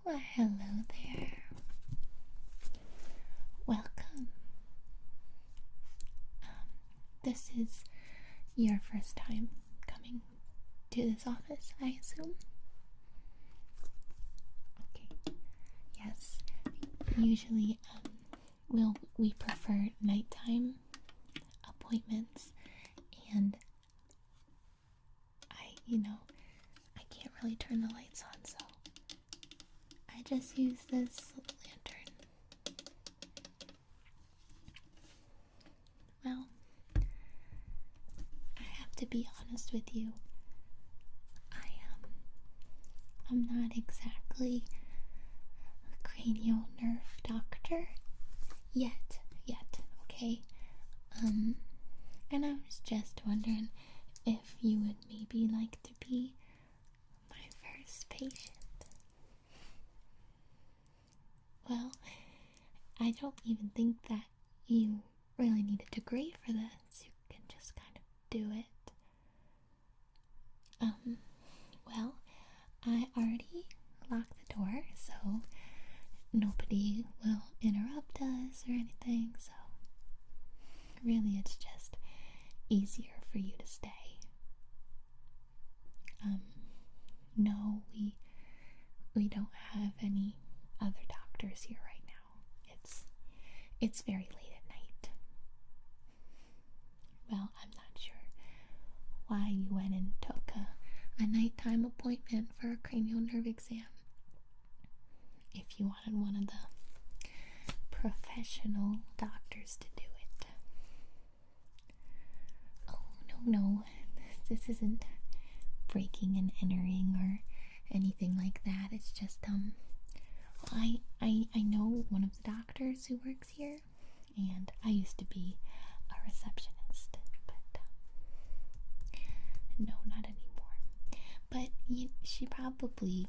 Well, hello there. Welcome. This is your first time coming to this office, I assume? Okay. Yes. Usually, we prefer nighttime appointments, and I can't really turn the lights on, so I just use this lantern. Well, I have to be honest with you. I'm not exactly a cranial nerve doctor yet, okay? And I was just wondering if you would maybe like to be my first patient. Well, I don't even think that you really need a degree for this. You can just kind of do it. Well, I already locked the door, so nobody will interrupt us or anything, so really it's just easier for you to stay. No, we don't have any other doctors here right now. It's very late at night. Well, I'm not sure why you went and took a nighttime appointment for a cranial nerve exam. If you wanted one of the professional doctors to do it. Oh, no. This isn't breaking and entering or anything like that. It's just, I know one of the doctors who works here, and I used to be a receptionist, but, no, not anymore. But she probably,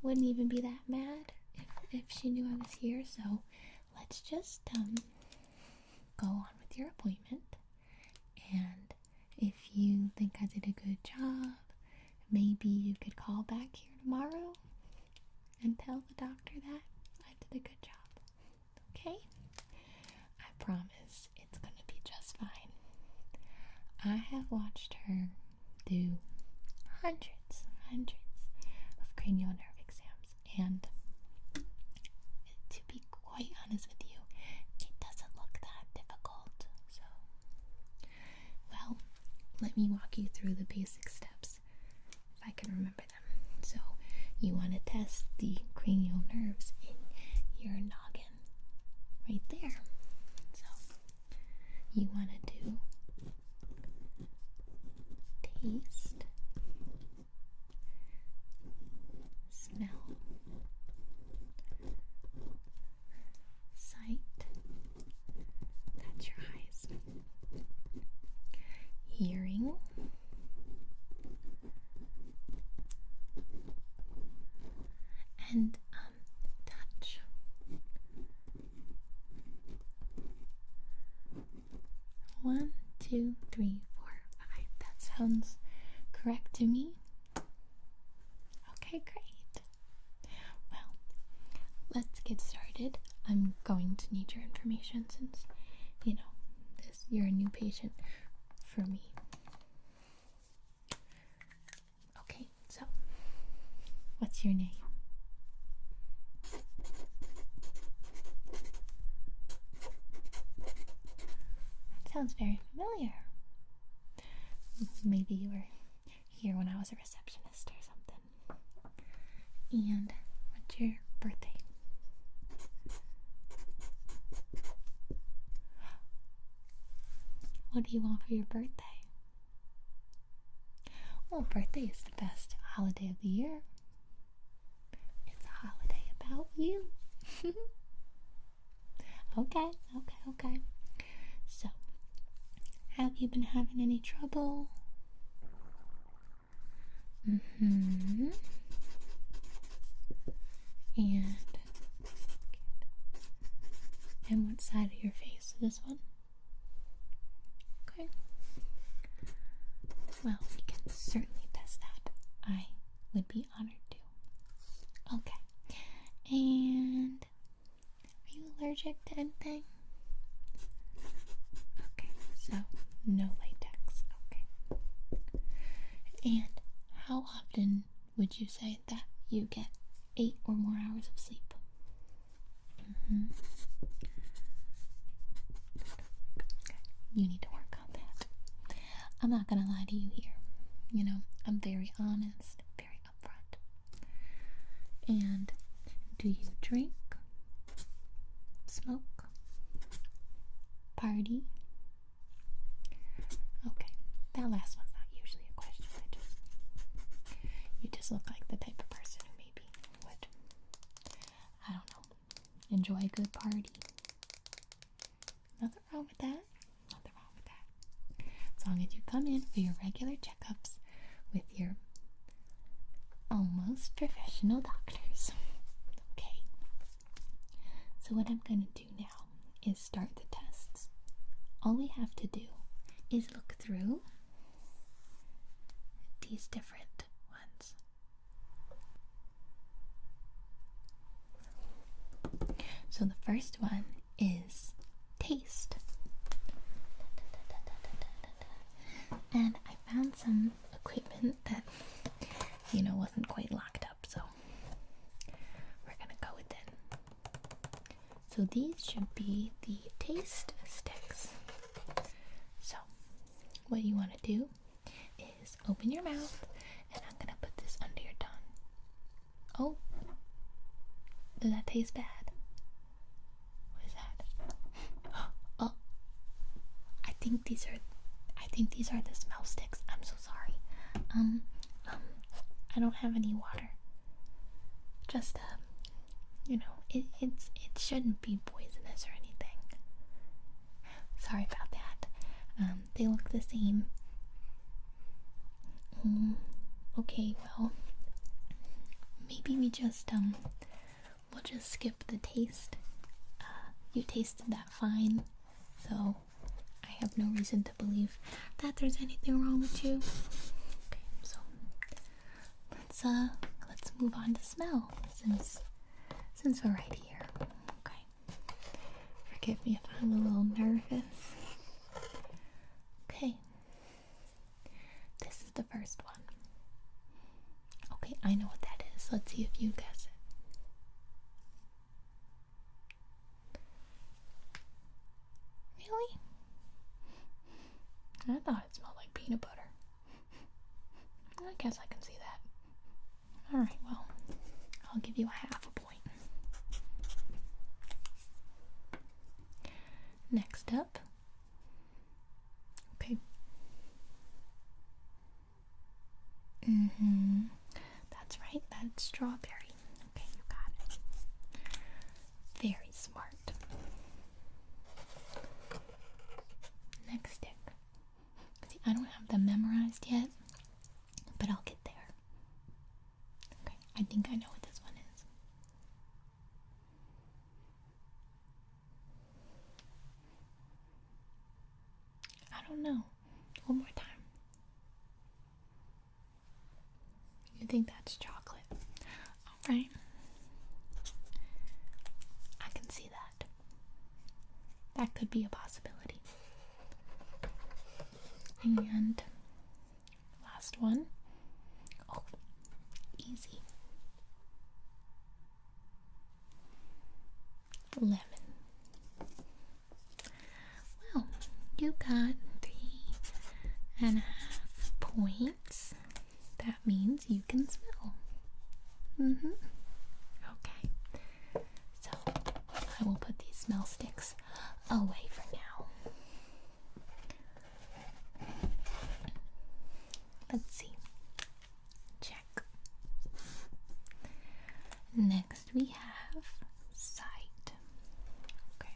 wouldn't even be that mad if she knew I was here, so let's just, go on with your appointment, and if you think I did a good job, maybe you could call back here tomorrow and tell the doctor that I did a good job, okay? I promise it's gonna be just fine. I have watched her do hundreds of cranial nerve exams, and to be quite honest with you, it doesn't look that difficult. So, well, let me walk you through the basic steps if I can remember them. So, you want to test the cranial nerves in your noggin right there. So, you want to do taste, smell, sight, that's your eyes, hearing, and touch. 1, 2, 3, 4, 5. That sounds correct to me. Okay, great. Well, let's get started. I'm going to need your information since, you're a new patient for me. Okay, so what's your name? That sounds very familiar. Maybe you were here when I was a receptionist or something. And what's your birthday? What do you want for your birthday? Well, birthday is the best holiday of the year. It's a holiday about you. Okay. So, have you been having any trouble? And what side of your face? This one? Okay. Well, we can certainly test that. I would be honored to. Okay. allergic to anything? Okay, so no latex. Okay. And how often would you say that you get 8 or more hours of sleep? You need to work on that. I'm not gonna lie to you here. You know, I'm very honest, very upfront. And do you drink, smoke, party? Okay, that last one's not usually a question. You just look like the type of person who maybe would, I don't know, enjoy a good party. Nothing wrong with that. Nothing wrong with that. As long as you come in for your regular checkups with your almost professional doctors. Okay. So what I'm going to do now is start the tests. All we have to do is look through these different ones. So the first one is taste. And I found some equipment that, you know, wasn't quite locked up, so we're gonna go with it. So these should be the taste sticks. So what you want to do is open your mouth, and I'm gonna put this under your tongue. Oh, does that taste bad? What is that? Oh, I think these are the smell sticks. I'm so sorry. I don't have any water. Just you know, it shouldn't be poisonous or anything. Sorry about that. They look the same. Okay, well, maybe we'll just skip the taste. You tasted that fine, so I have no reason to believe that there's anything wrong with you. Okay, so let's move on to smell since we're right here. Okay. Forgive me if I'm a little nervous. Okay. This is the first one. Okay, I know what that is. Let's see if you guess it. Really? I thought it smelled like peanut butter. I guess I can see that. Alright, well, I'll give you a half a point. Next up. Okay. That's right, that's strawberry. Okay, you got it. Very smart. Next stick. See, I don't have them memorized yet, but I'll get there. Okay, I think I know what this one is. I don't know. One more time. You think that's chocolate? Alright. I can see that. That could be a possibility. And last one. Oh, easy. Lemon. Well, you got 3.5 points. That means you can smell. Okay. So I will put these smell sticks away for now. Let's see. Check. Next we have sight. Okay.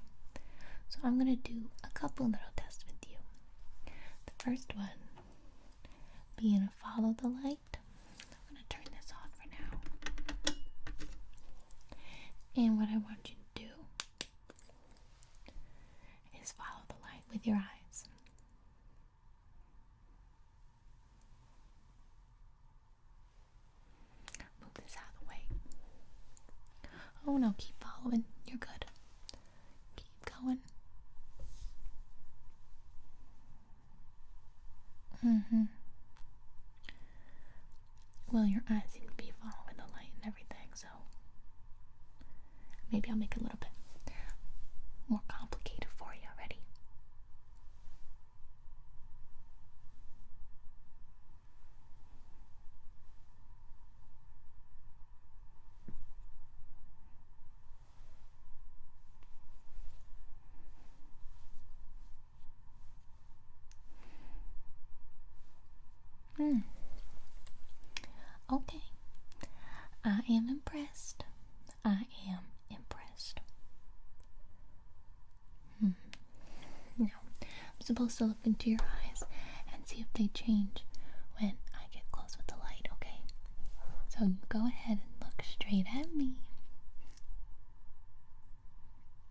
So I'm going to do a couple little tests with you. The first one being follow the light. I'm going to turn this off for now. And what I want you to do is follow the light with your eyes. Move this out of the way. Oh no, keep following. You're good. maybe I'll make it a little bit more complicated for you. Ready? Okay. I am impressed. I am impressed. Now, I'm supposed to look into your eyes and see if they change when I get close with the light, okay? So you go ahead and look straight at me.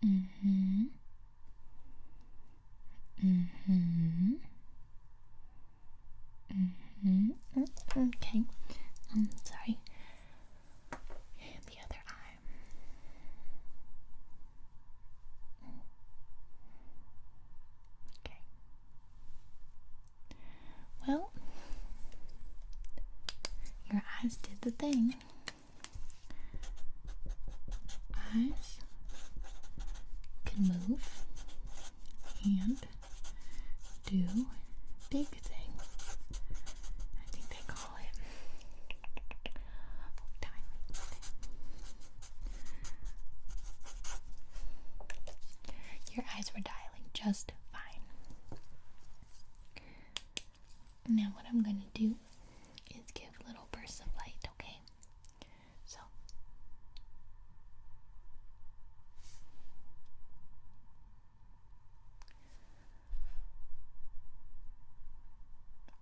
Mm-hmm. Mm-hmm. Mm-hmm. Okay. Sorry. And the other eye. Okay. Well, your eyes did the thing. Eyes can move and do big things. I think they call it time. Your eyes were dialing just fine. Now what I'm going to do is give little bursts of light, okay? So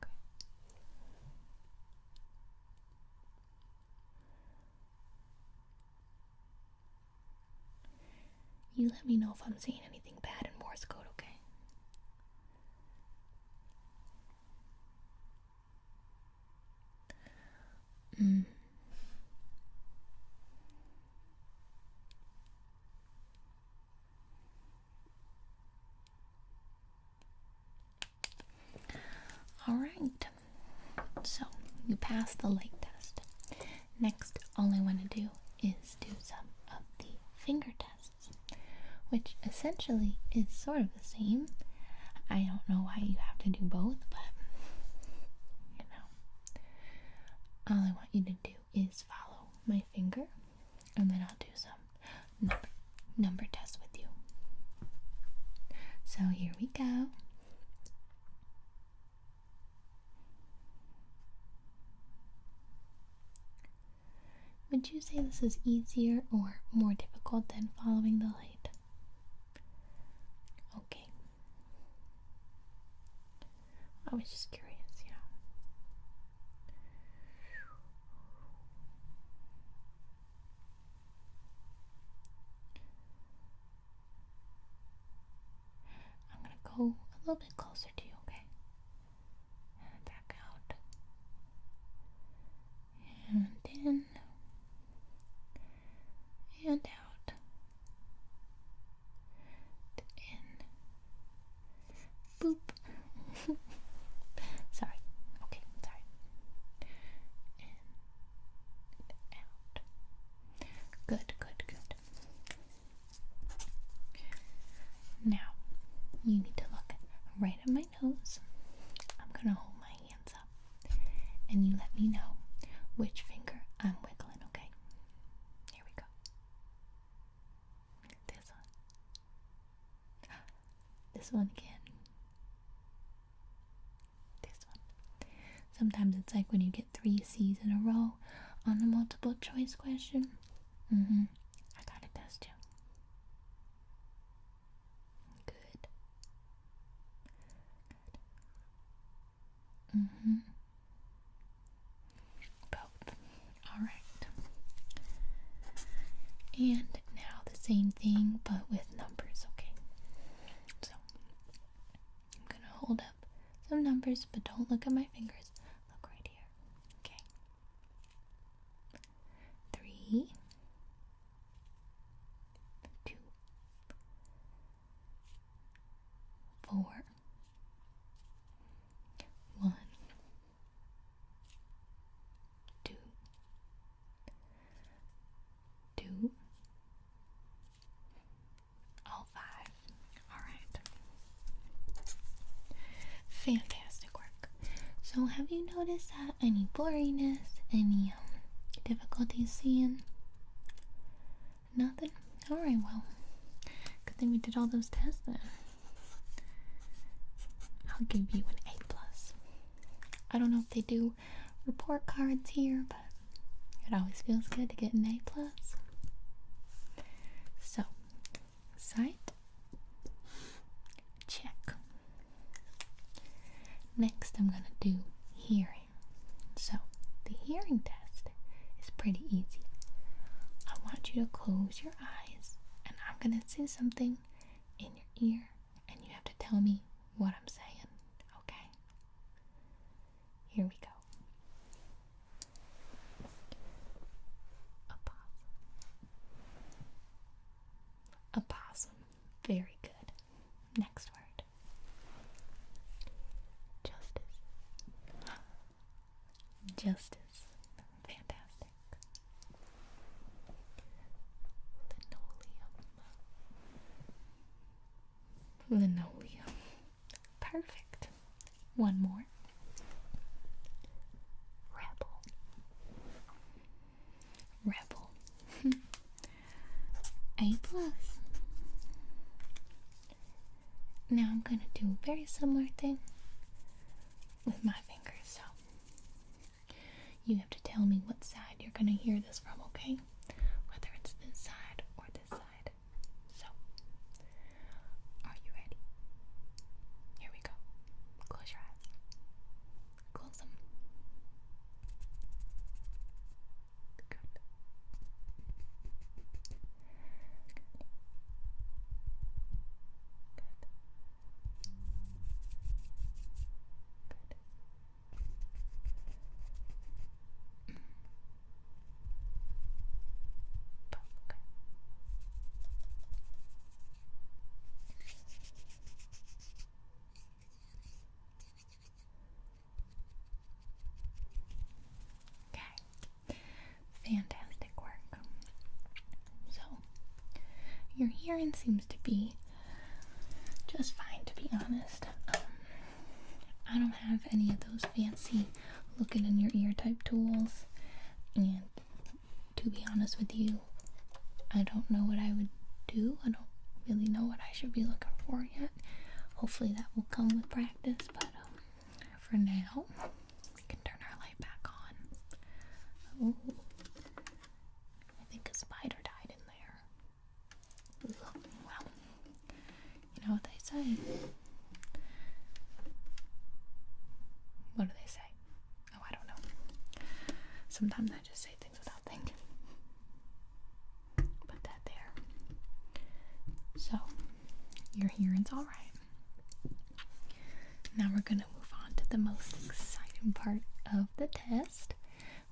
okay. You let me know if I'm saying anything bad in Morse code, okay? Alright, so you passed the light test. Next, all I want to do is do some of the finger tests, which essentially is sort of the same. I don't know why you have to do both, but you know, all I want you to do is follow my finger, and then I'll do some number tests with you. So here we go. Would you say this is easier or more difficult than following the light? Okay. I was just curious, you know. I'm gonna go a little bit closer to you, okay? And back out. And in. And out. In. Boop. Sorry. Okay, sorry. In. Out. Good, good, good. Now, you need to look right at my nose. I'm gonna hold my hands up, and you let me know which finger I'm wiggling, okay? Here we go. This one. This one again. This one. Sometimes it's like when you get 3 C's in a row on a multiple choice question. I gotta test you. Good. Both. Alright. And now the same thing but with numbers, okay? So I'm gonna hold up some numbers, but don't look at my fingers. Look right here. Okay. 3, 2, 4, 1, 2, 2, So have you noticed any blurriness, any difficulty seeing? Nothing? Alright, well, good thing we did all those tests then. I'll give you an A+. I don't know if they do report cards here, but it always feels good to get an A+. So, sight, check. Next I'm going to do hearing. So, the hearing test is pretty easy. I want you to close your eyes, and I'm going to say something in your ear, and you have to tell me what I'm saying. Okay? Here we go. Opossum. Very good. Next word. Justice. Justice. Fantastic. Linoleum. Linoleum. Perfect. One more. Rebel. Rebel. A+. Now I'm going to do a very similar thing with my fingers, so you have to tell me what side you're going to hear this from, okay? Whether it's this side or this side. So, are you ready? Here we go. Close your eyes. Close them. Good. Fantastic work. So, your hearing seems to be just fine, to be honest. I don't have any of those fancy looking in your ear type tools, and to be honest with you, I don't know what I would do. I don't really know what I should be looking for yet. Hopefully that will come with practice, but for now, we can turn our light back on. Oh. I think a spider died in there. Ooh, well, you know what they say. What do they say? Oh, I don't know. Sometimes I just say things without thinking. Put that there. So, your hearing's alright. Now we're going to move on to the most exciting part of the test,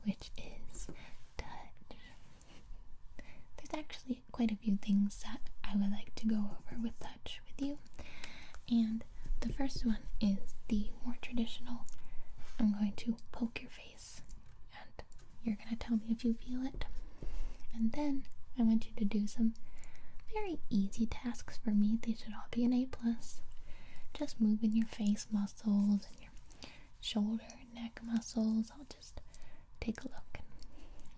which is touch. There's actually quite a few things that I would like to go over with touch with you. And the first one is the more traditional. I'm going to poke your face, and you're going to tell me if you feel it. And then I want you to do some very easy tasks for me. They should all be an A+. Just moving your face muscles and your shoulder and neck muscles. I'll just take a look and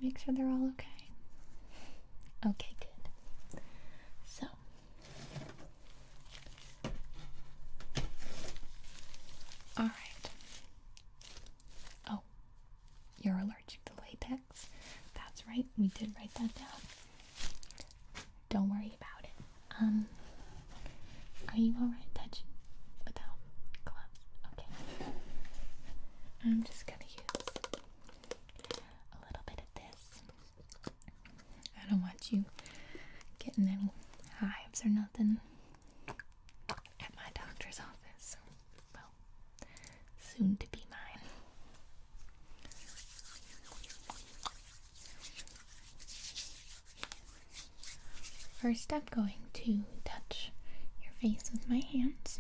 make sure they're all okay. Okay, good. So, alright. Oh, you're allergic to latex. That's right, we did write that down. Don't worry about it. Are you alright touching without gloves? Okay. I'm just gonna use a little bit of this. I don't want you getting any hives or nothing at my doctor's office. Well, soon to be mine. First, I'm going to touch your face with my hands.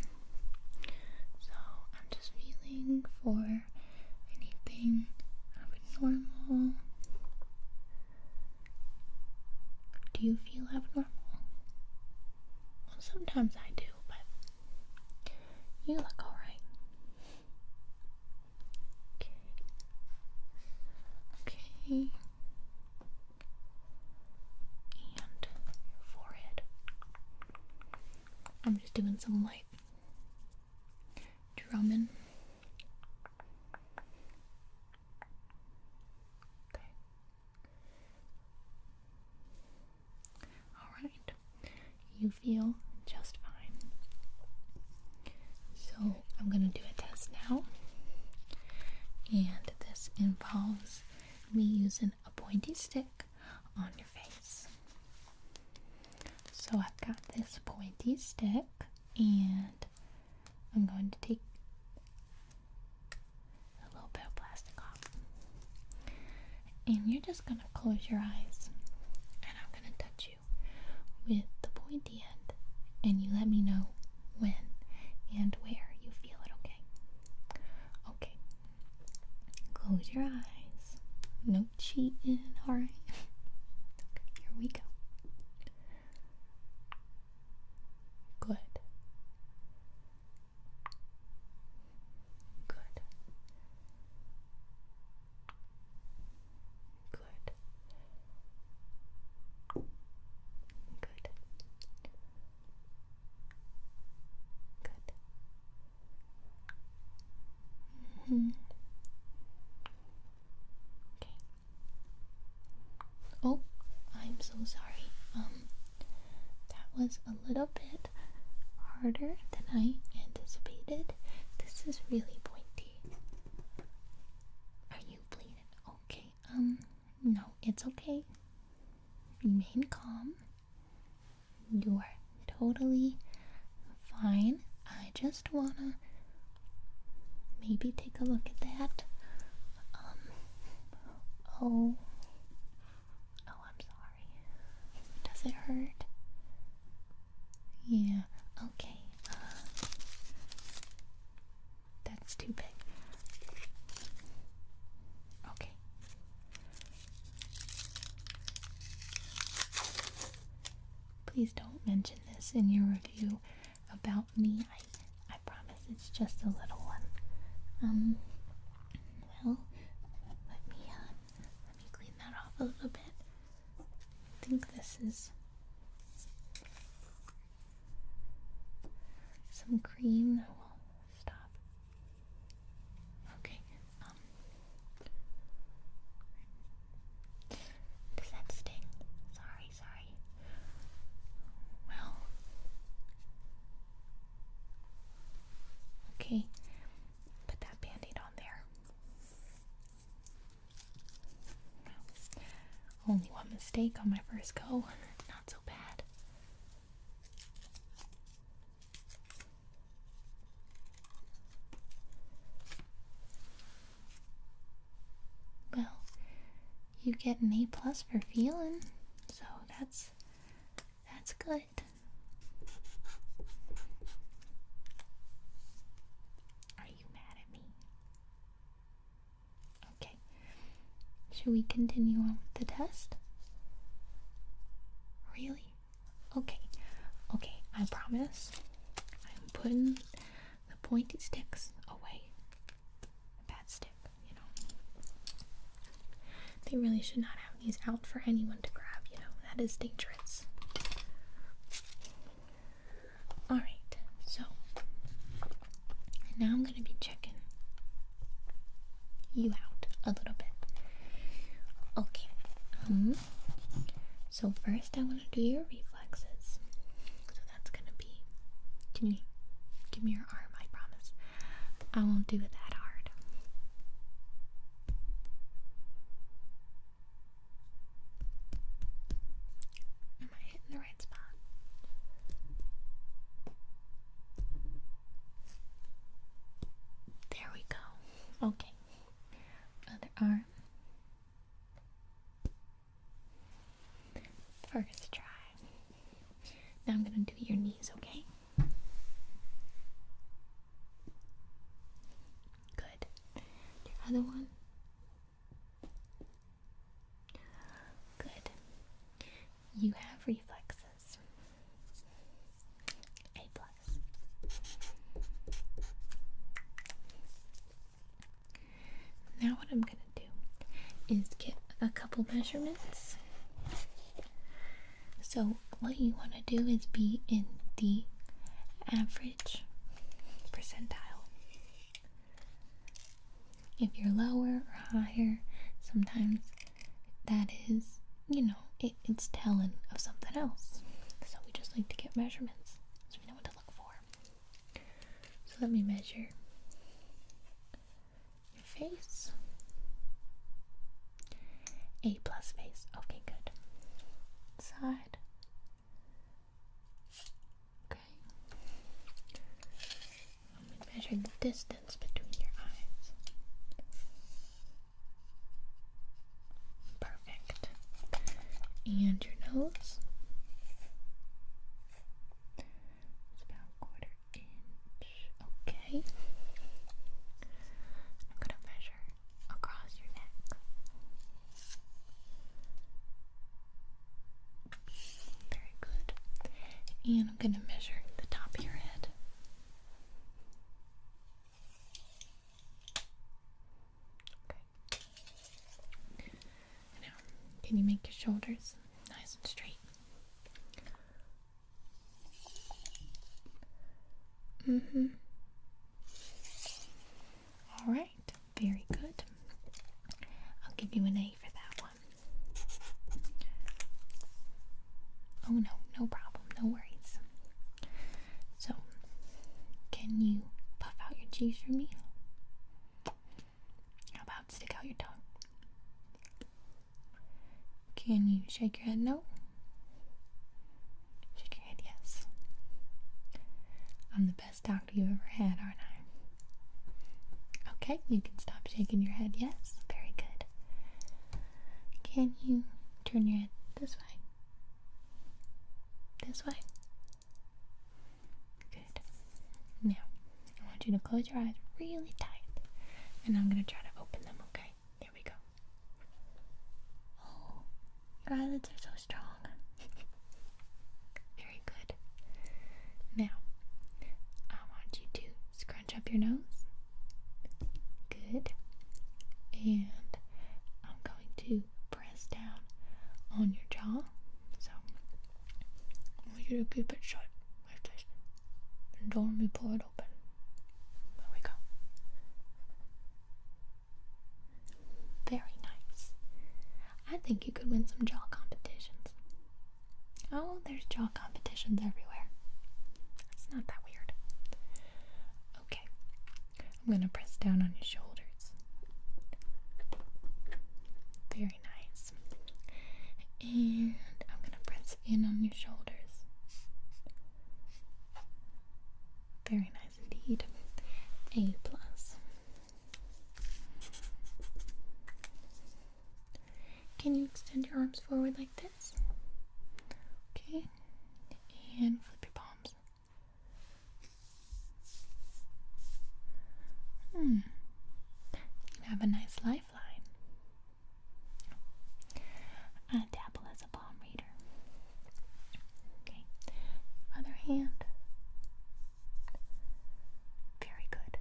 So, I'm just feeling for anything abnormal. Do you feel abnormal? Well, sometimes I do, but you look alright. doing some light drumming. Okay. Alright. You feel just fine. So I'm going to do a test now. And this involves me using a pointy stick on your face. So I've got this pointy stick and I'm going to take a little bit of plastic off. And you're just going to close your eyes and I'm going to touch you with the pointy end and you let me know when and where you feel it, okay? Okay. Close your eyes. No cheating, alright? Okay, here we go. Good. Good. Good. Good. Good. Mm-hmm. Okay. Oh, I'm so sorry. That was a little bit harder than I anticipated. This is really pointy. Are you bleeding? Okay. No, it's okay. Remain calm. You are totally fine. I just wanna maybe take a look at that. Oh, I'm sorry. Does it hurt? Yeah, okay. That's too big. Okay. Please don't mention this in your review about me. I promise it's just a little one. Well, let me clean that off a little bit. I think this is some cream that will stop. Okay. Does that sting? Sorry. Well. Okay. Put that band-aid on there. Only one mistake on my first go. Not so bad. Well, you get an A+ for feeling, so that's good. Are you mad at me? Okay. Should we continue on with the test? Really? Okay, I promise. I'm putting the pointy sticks away. A bad stick, you know. They really should not have these out for anyone to grab, you know. That is dangerous. Alright, so now I'm going to be checking you out a little bit. Okay, so first I want to do your reflexes. So that's going to be, can you give me your arm? I promise. I won't do it that hard. Am I hitting the right spot? There we go. Okay. Other arm. First try. Now I'm going to do your knees, okay? Good. Your other one. Good. You have reflexes. A+. Now what I'm going to do is get a couple measurements. So what you want to do is be in the average percentile. If you're lower or higher, sometimes that is, it's telling of something else. So we just like to get measurements so we know what to look for. So let me measure your face. A+ face. Okay, good. Side. Okay. Let me measure the distance between your eyes. Perfect. And your nose. It's about 1/4 inch. Okay. I'm going to measure across your neck. Very good. And I'm going to measure the top of your head. Okay. Now, can you make your shoulders nice and straight? All right. Very good. I'll give you an A for that one. Oh no, no problem, no worries. So, can you puff out your cheeks for me? How about stick out your tongue? Can you shake your head no? Shake your head yes. I'm the best doctor you've ever had, aren't I? Okay, you can stop shaking your head yes. Very good. Can you turn your head this way? This way? Good. Now, I want you to close your eyes really tight. And I'm going to try to open them, okay? There we go. Oh, your eyelids are so strong. Very good. Now, I want you to scrunch up your nose. Good. And I'm going to press down on your jaw. So, I want you to keep it shut like this. And don't let me pull it open. There we go. Very nice. I think you could win some jaw competitions. Oh, there's jaw competitions everywhere. It's not that weird. Okay. I'm going to press down on your shoulders. Very nice. And I'm going to press in on your shoulders. Very nice indeed. A+. Can you extend your arms forward like this? Okay. And flip your palms. You have a nice lifeline. I dabble as a palm reader. Okay. Other hand. Very good.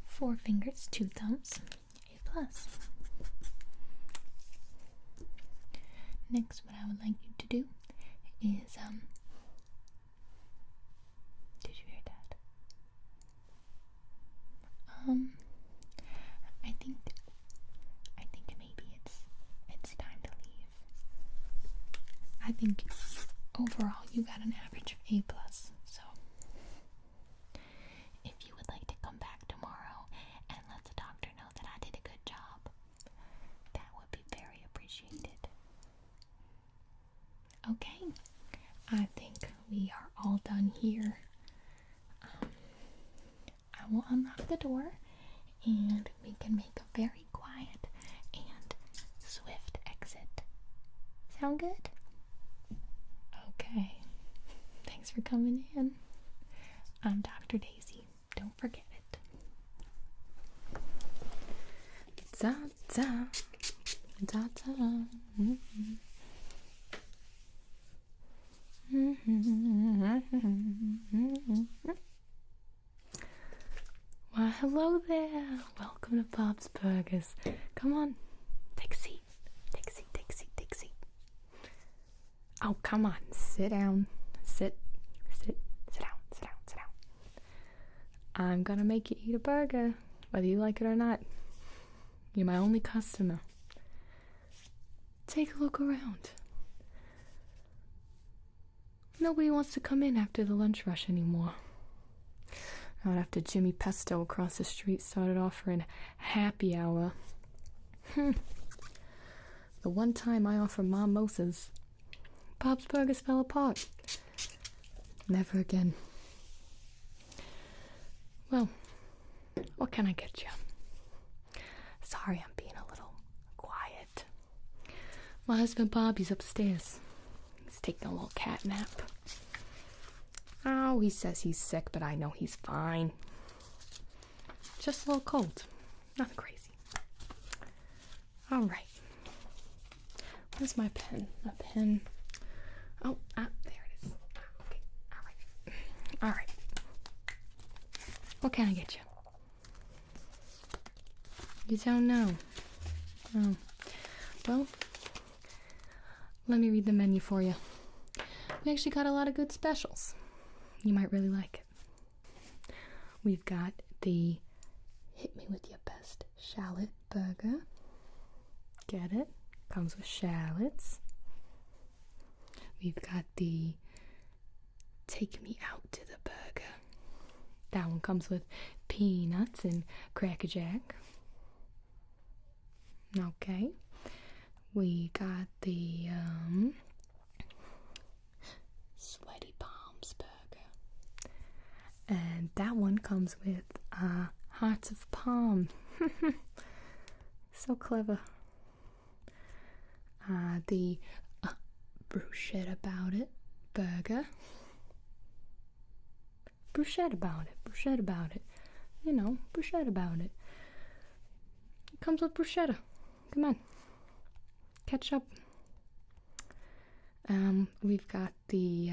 4 fingers, 2 thumbs. A+. Next, what I would like you to do is, did you hear that? I think maybe it's time to leave. I think overall you got an average of A+. So, if you would like to come back tomorrow and let the doctor know that I did a good job, that would be very appreciated. Okay, I think we are all done here. I will unlock the door and we can make a very quiet and swift exit. Sound good? Okay. Thanks for coming in. I'm Dr. Daisy. Don't forget it. Ta-ta. Ta-ta. Why, hello there. Welcome to Bob's Burgers. Come on. Take a seat. Take a seat, take a seat, take a seat. Oh, come on. Sit down. Sit I'm gonna make you eat a burger, whether you like it or not. You're my only customer. Take a look around. Nobody wants to come in after the lunch rush anymore. Not after Jimmy Pesto across the street started offering happy hour. The one time I offered mimosas, Bob's Burgers fell apart. Never again. Well, what can I get you? Sorry I'm being a little quiet. My husband Bobby's upstairs. He's taking a little cat nap. Oh, he says he's sick, but I know he's fine. Just a little cold. Nothing crazy. All right. Where's my pen? My pen. Oh, there it is. Okay. All right. All right. What can I get you? You don't know. Oh. Well, let me read the menu for you. We actually got a lot of good specials. You might really like it. We've got the Hit Me With Your Best Shallot Burger. Get it? Comes with shallots. We've got the Take Me Out to the Burger. That one comes with peanuts and Cracker Jack. Okay. We got the Sweaty Palms Burger. And that one comes with hearts of palm. So clever. The Bruschetta About It Burger. Bruschetta About It. Bruschetta About It. You know, Bruschetta About It. It comes with bruschetta. Come on. Catch up. We've got the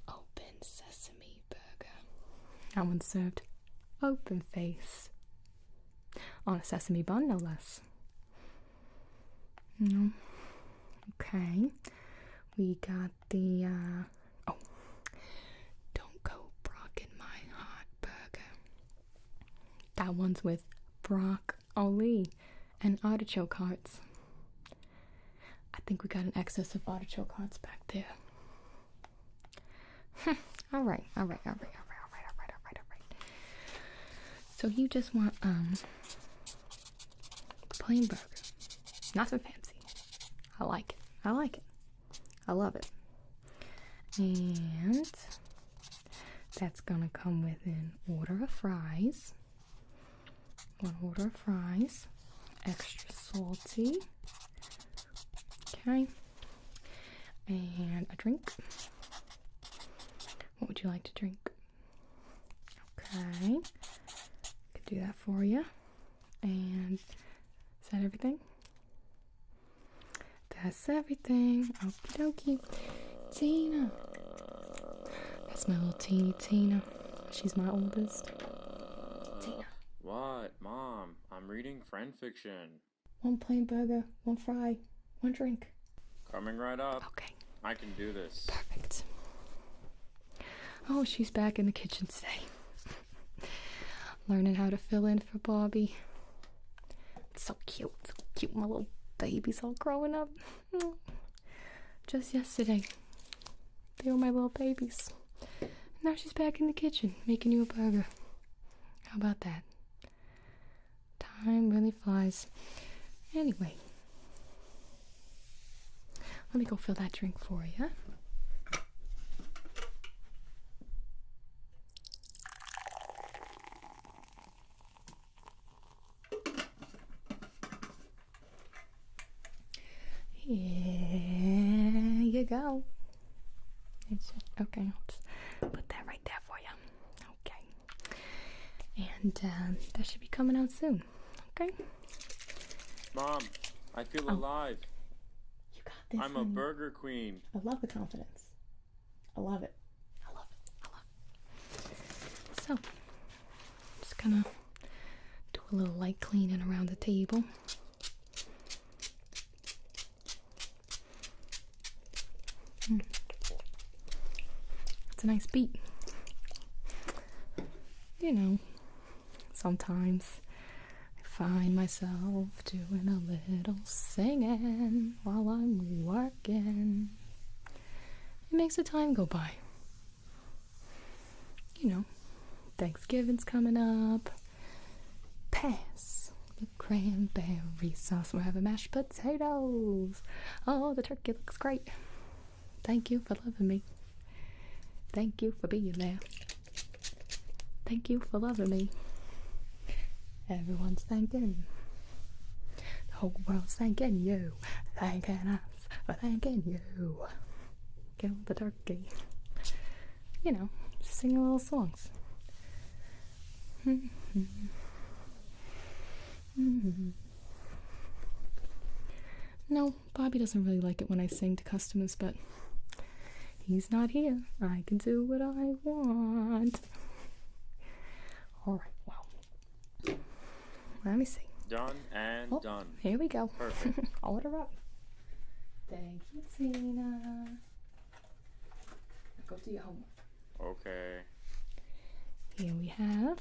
Open Sesame Burger. That one's served open face. On a sesame bun, no less. No. Okay. We got the Don't Go Brock in My Heart Burger. That one's with broccoli and artichoke hearts. I think we got an excess of artichoke hearts back there. All right. So you just want plain burger. Nothing fancy. I like it. I love it. And that's gonna come with an order of fries. One order of fries. Extra salty. Okay. And a drink. What would you like to drink? Okay. Could do that for you. And is that everything? That's everything. Okie dokie. Tina. That's my little teeny Tina. She's my oldest. Tina. What? Mom, I'm reading friend fiction. One plain burger, one fry, one drink. Coming right up. Okay. I can do this. Perfect. Oh, she's back in the kitchen today. Learning how to fill in for Bobby. It's so cute. So cute. My little baby's all growing up. Just yesterday, they were my little babies. Now she's back in the kitchen making you a burger. How about that? Time really flies. Anyway, let me go fill that drink for you. Here you go. Okay, I'll just put that right there for you. Okay. And that should be coming out soon. Okay? Mom, I feel alive. You got this. I'm a burger queen. I love the confidence. I love it. So, I'm just gonna do a little light cleaning around the table. It's a nice beat. you know, sometimes I find myself doing a little singing while I'm working. It makes the time go by. You know, Thanksgiving's coming up. Pass the cranberry sauce. We're having mashed potatoes. Oh, the turkey looks great. Thank you for loving me. Thank you for being there. Thank you for loving me. Everyone's thanking. The whole world's thanking you. Thanking us for thanking you. Kill the turkey. You know, just singing little songs. No, Bobby doesn't really like it when I sing to customers, but he's not here. I can do what I want. Alright, well. Let me see. Done and done. Here we go. Perfect. Order up. Thank you, Tina. Now go do your homework. Okay. Here we have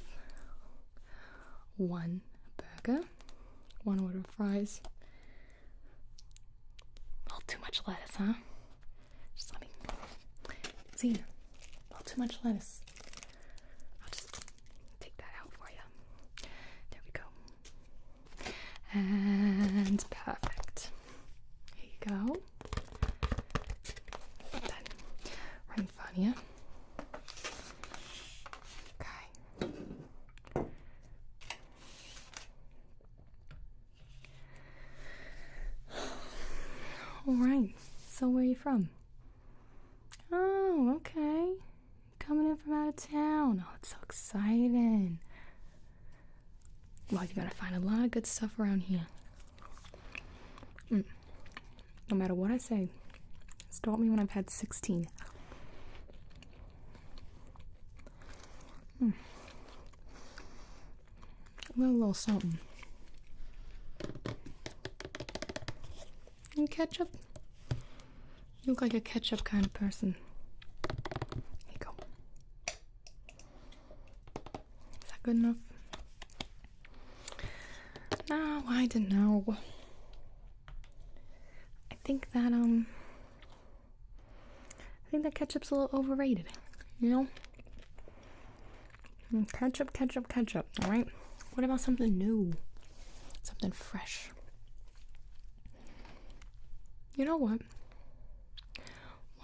1 burger, 1 order of fries. Oh, too much lettuce, huh? Just let me. Tina, oh, too much lettuce. I'll just take that out for you. There we go. And perfect. Here you go. Put that right in front of you. Alright, so where are you from? Oh, okay. Coming in from out of town. Oh, it's so exciting. Well, you're gonna find a lot of good stuff around here. No matter what I say, start me when I've had 16. A little something. And ketchup? You look like a ketchup kind of person. Here you go. Is that good enough? No, I don't know. I think that ketchup's a little overrated, you know? Ketchup, alright? What about something new? Something fresh? You know what?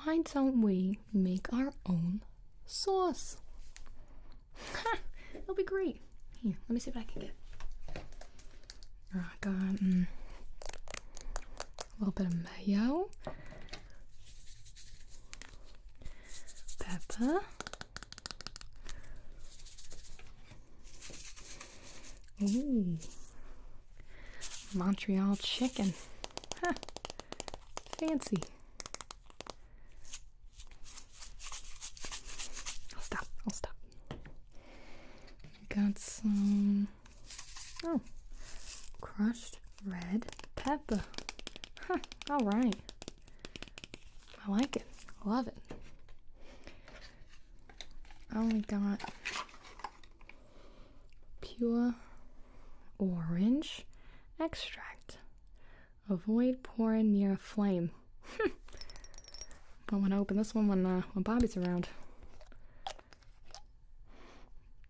Why don't we make our own sauce? Ha! It'll be great. Here, let me see what I can get. I got a little bit of mayo, pepper, ooh, Montreal chicken. Huh. Fancy. I'll stop. Got some crushed red pepper. Huh, alright. I like it. Love it. I only got pure orange extract. Avoid pouring near a flame. I want to open this one when Bobby's around.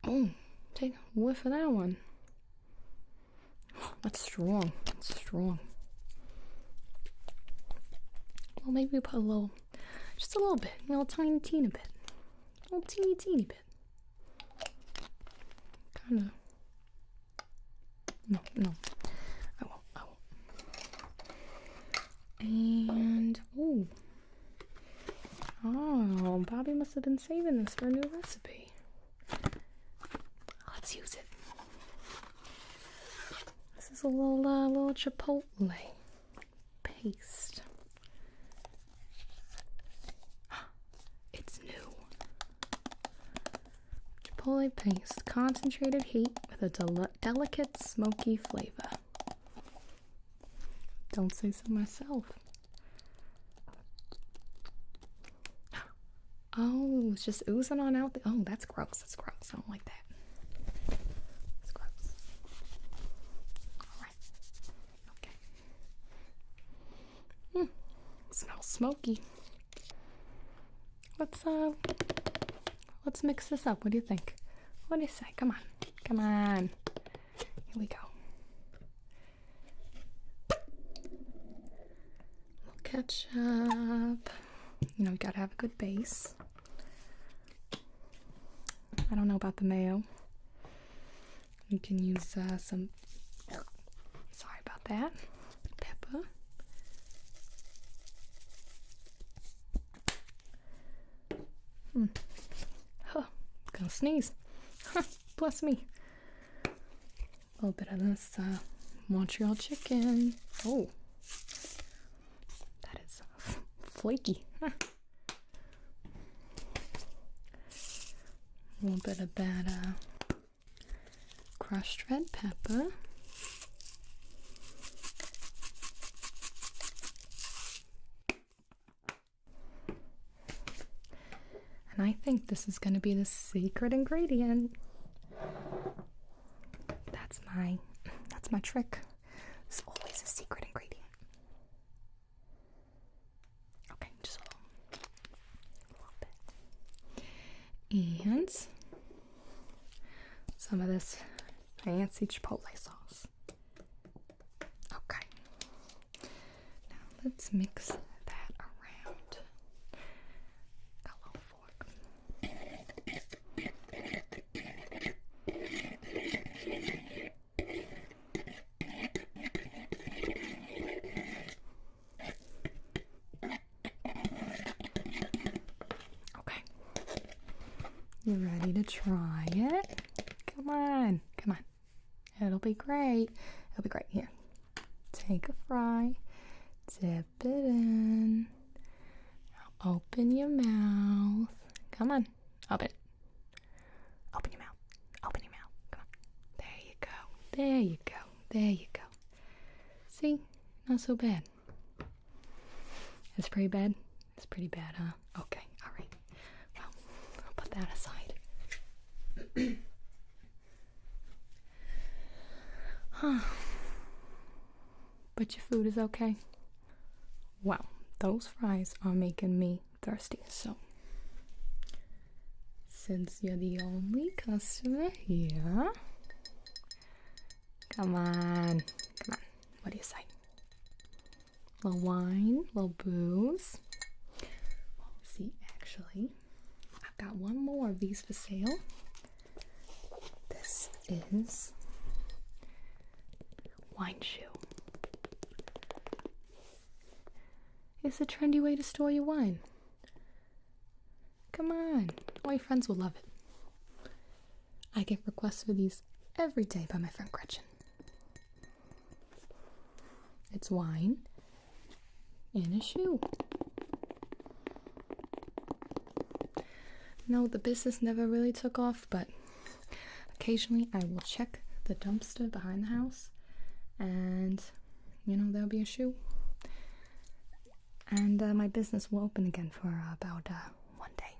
Oh, take a whiff of that one. That's strong. That's strong. Well, maybe we put just a little bit, a teeny bit. A little teeny bit. Kinda. No. I won't. And, oh, Bobby must have been saving this for a new recipe. Let's use it. This is a little chipotle paste. It's new. Chipotle paste, concentrated heat with a delicate smoky flavor. Don't say so myself. Oh, it's just oozing on out. Oh, that's gross. I don't like that. smells smoky. Let's mix this up. What do you think? What do you say? Come on. Come on. Here we go. A little ketchup. You know, you gotta have a good base. I don't know about the mayo. You can use some, sorry about that, pepper. Huh, gonna sneeze. Bless me. A little bit of this Montreal chicken. Oh, that is flaky. A little bit of that crushed red pepper. And I think this is going to be the secret ingredient. That's my trick. There's always a secret ingredient. Okay, just a little bit. And some of this fancy chipotle sauce. Okay. Now let's mix that around. Got a little fork. Okay. You ready to try it? Come on. Come on. It'll be great. It'll be great. Here. Take a fry. Dip it in. Now open your mouth. Come on. Open it. Open your mouth. Open your mouth. Come on. There you go. There you go. There you go. See? Not so bad. It's pretty bad? It's pretty bad, huh? Okay. All right. Well, I'll put that aside. But your food is okay? Wow, those fries are making me thirsty. So, since you're the only customer here, come on. What do you say? A little wine, a little booze. Well, see, actually, I've got one more of these for sale. This is wine shoe. It's a trendy way to store your wine. Come on, all your friends will love it. I get requests for these every day by my friend Gretchen. It's wine in a shoe. No, the business never really took off, but occasionally I will check the dumpster behind the house and, you know, there'll be a shoe. And my business will open again for about 1 day.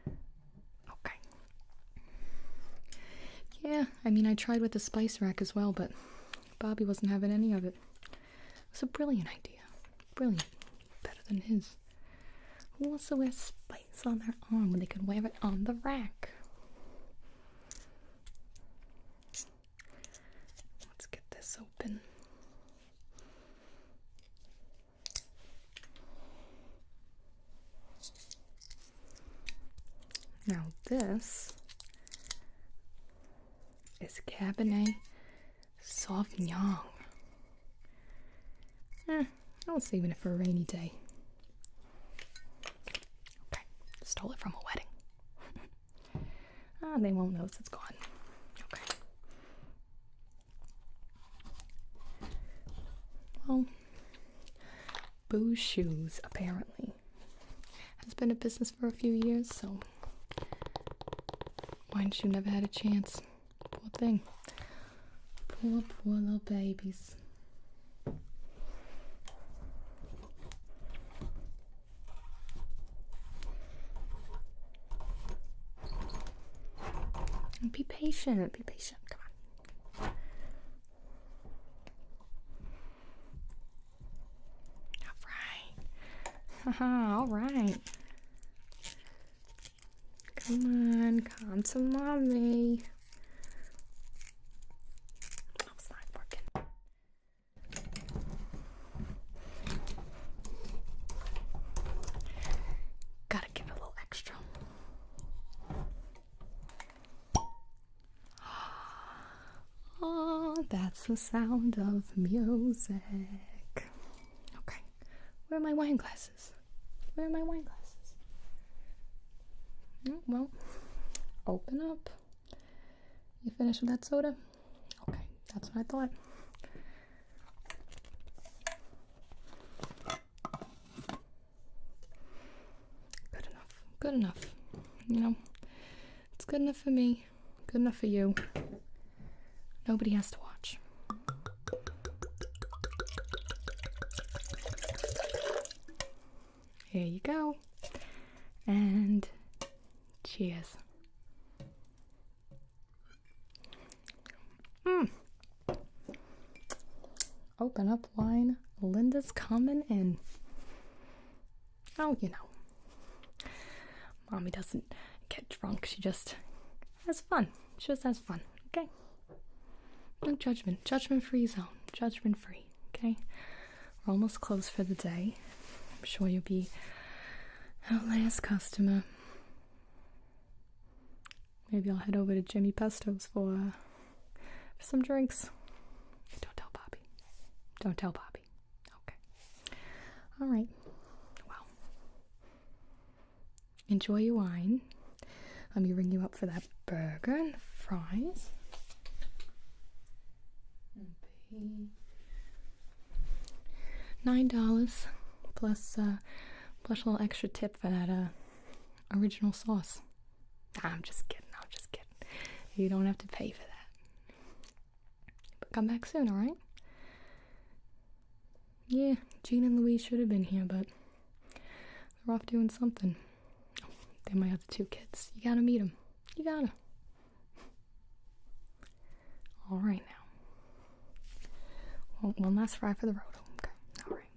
Yeah. Okay. Yeah, I mean, I tried with the spice rack as well, but Bobby wasn't having any of it. It was a brilliant idea. Brilliant. Better than his. Who wants to wear spice on their arm when they can wear it on the rack? Let's get this open. Now this is Cabernet Sauvignon. I was saving it for a rainy day. Okay, stole it from a wedding. They won't notice it's gone. Okay. Well, booze shoes apparently has been a business for a few years, so wine shoe never had a chance. Poor thing. Poor little babies. Be patient. Be patient. Come on. Haha, all right. Come on, come to mommy. Oh, it's not working. Gotta give it a little extra. Oh, that's the sound of music. Okay, where are my wine glasses? Where are my wine glasses? Well, open up. You finished with that soda? Okay, that's what I thought. Good enough. Good enough. You know, it's good enough for me. Good enough for you. Nobody has to watch. Here you go. And cheers. Open up wine. Linda's coming in. Oh, you know. Mommy doesn't get drunk. She just has fun. She just has fun. Okay? No judgment. Judgment-free zone. Judgment-free. Okay? We're almost closed for the day. I'm sure you'll be our last customer. Maybe I'll head over to Jimmy Pesto's for some drinks. Don't tell Bobby. Don't tell Bobby. Okay. All right. Well, enjoy your wine. Let me ring you up for that burger and fries. $9 plus a little extra tip for that original sauce. I'm just kidding. You don't have to pay for that. But come back soon, alright? Yeah, Jean and Louise should have been here, but they're off doing something. They're my other two kids. You gotta meet them. You gotta. Alright now. One last fry for the road. Okay, alright.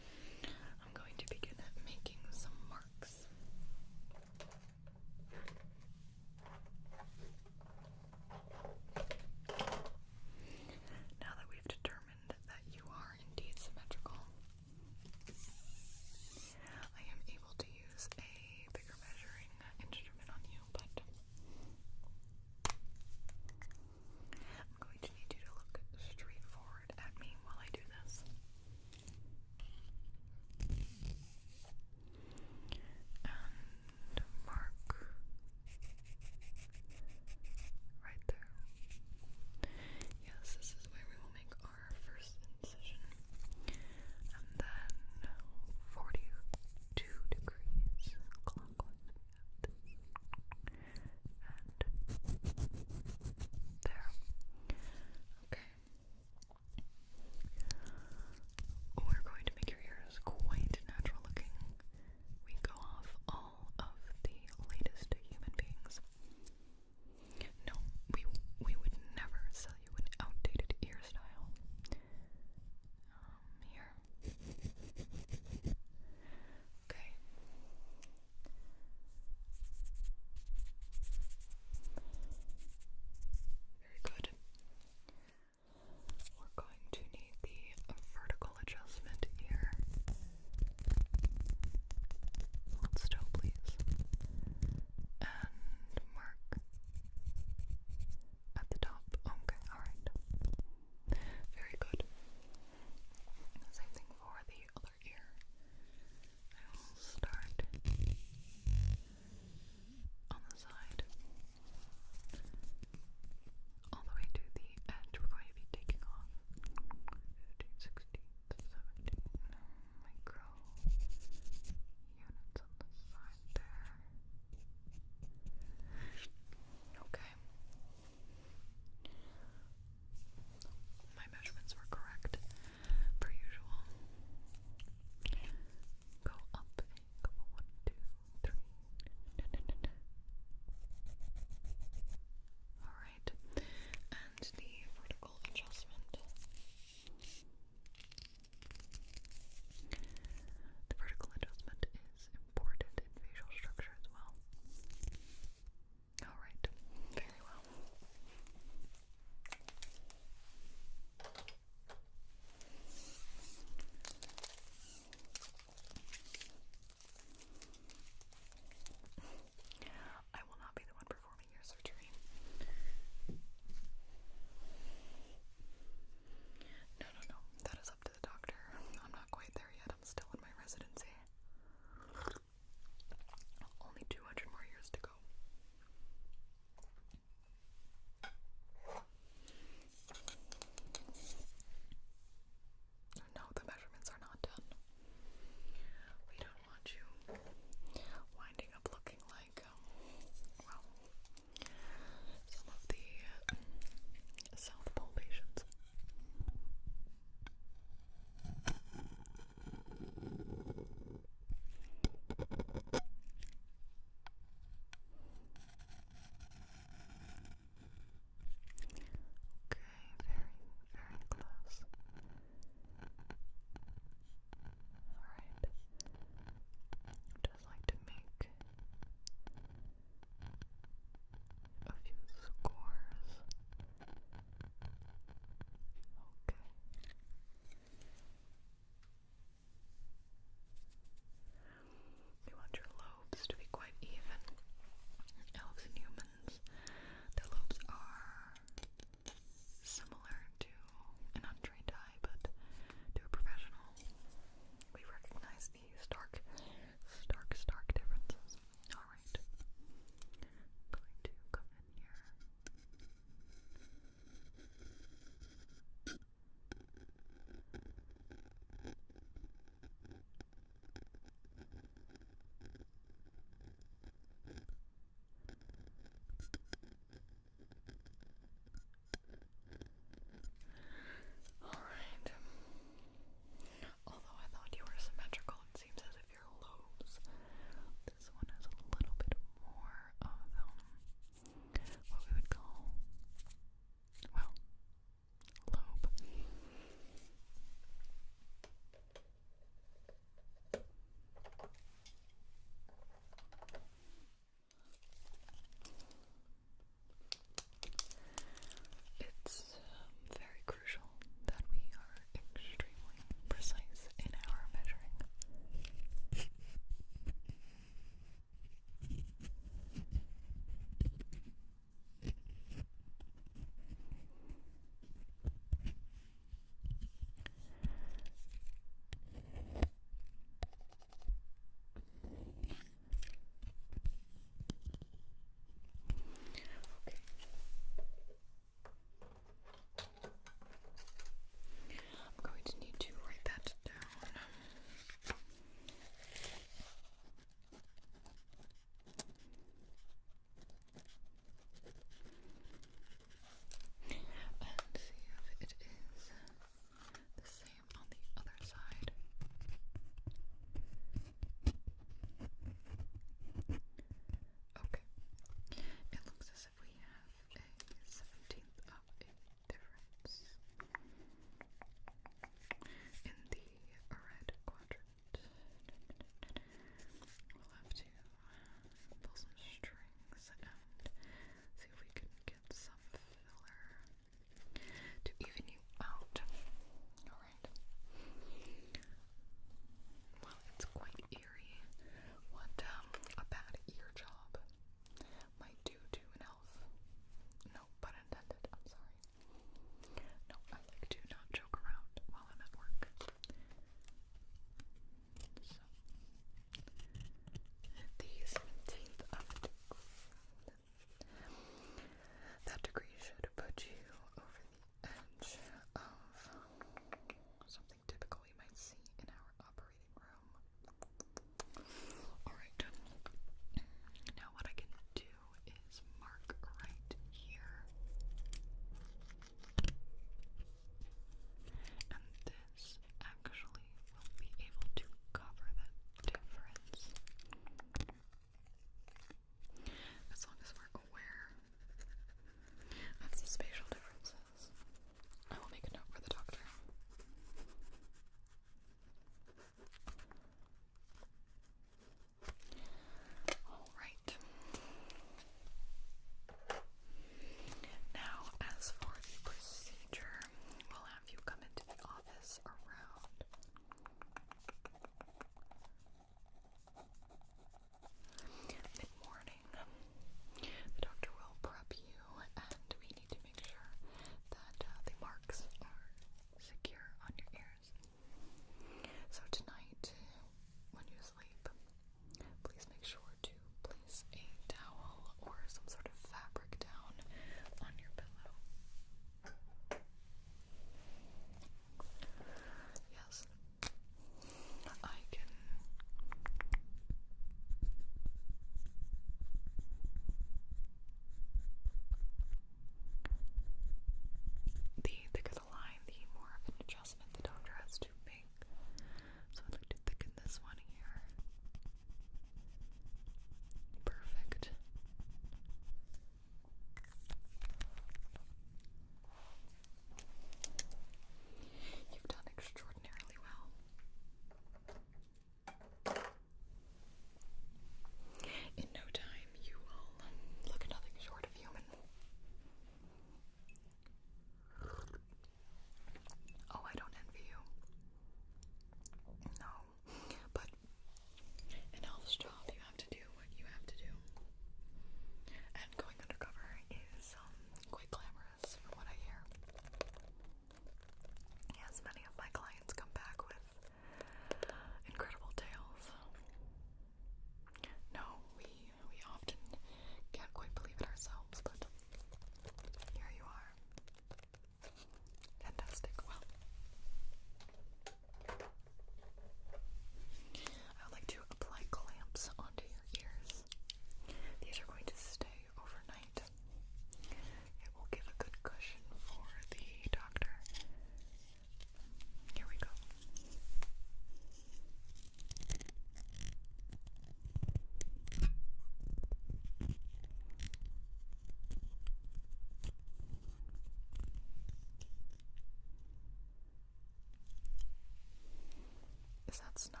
Is that snug?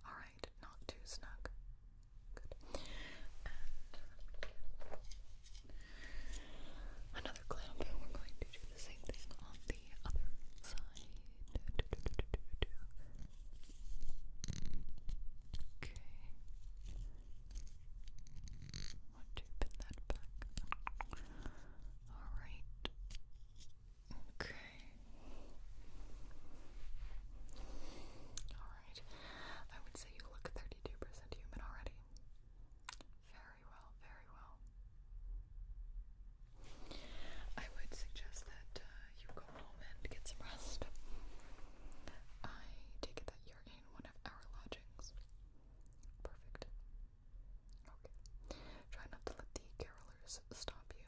Alright, not too snug. Good. And another clamp. We're going to do the same thing on the other side. Okay. Want to pin that back. Alright. Okay. Alright. I would say you look 32% human already. Very well, very well. I would suggest that you go home and get some rest. I take it that you're in one of our lodgings. Perfect. Okay. Try not to let the carolers stop you.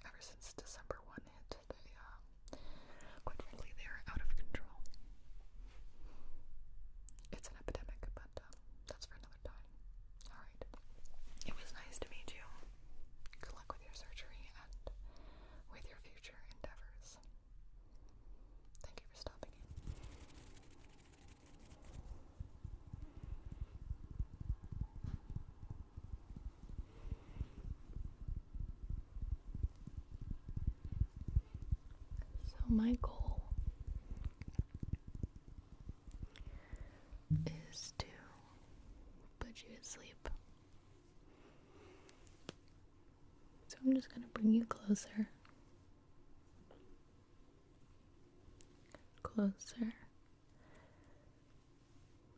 Ever since December 1 hit, quite frankly, they are out of control. It's an epidemic, but that's for another time. Alright. It was nice to meet you. Good luck with your surgery and with your future endeavors. Thank you for stopping in. So my goal is to put you to sleep. So I'm just gonna bring you closer. Closer.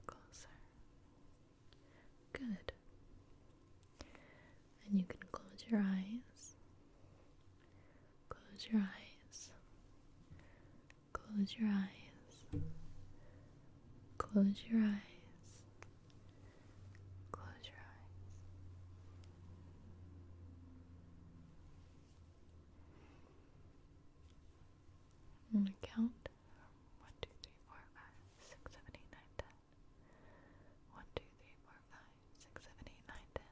Closer. Good. And you can close your eyes. Close your eyes. Close your eyes. Close your eyes. Close your eyes. I'm gonna count. 1, 2, 3, 4, 5, 6, 7, 8, 9, 10. 1, 2, 3, 4, 5, 6, 7, 8, 9, 10.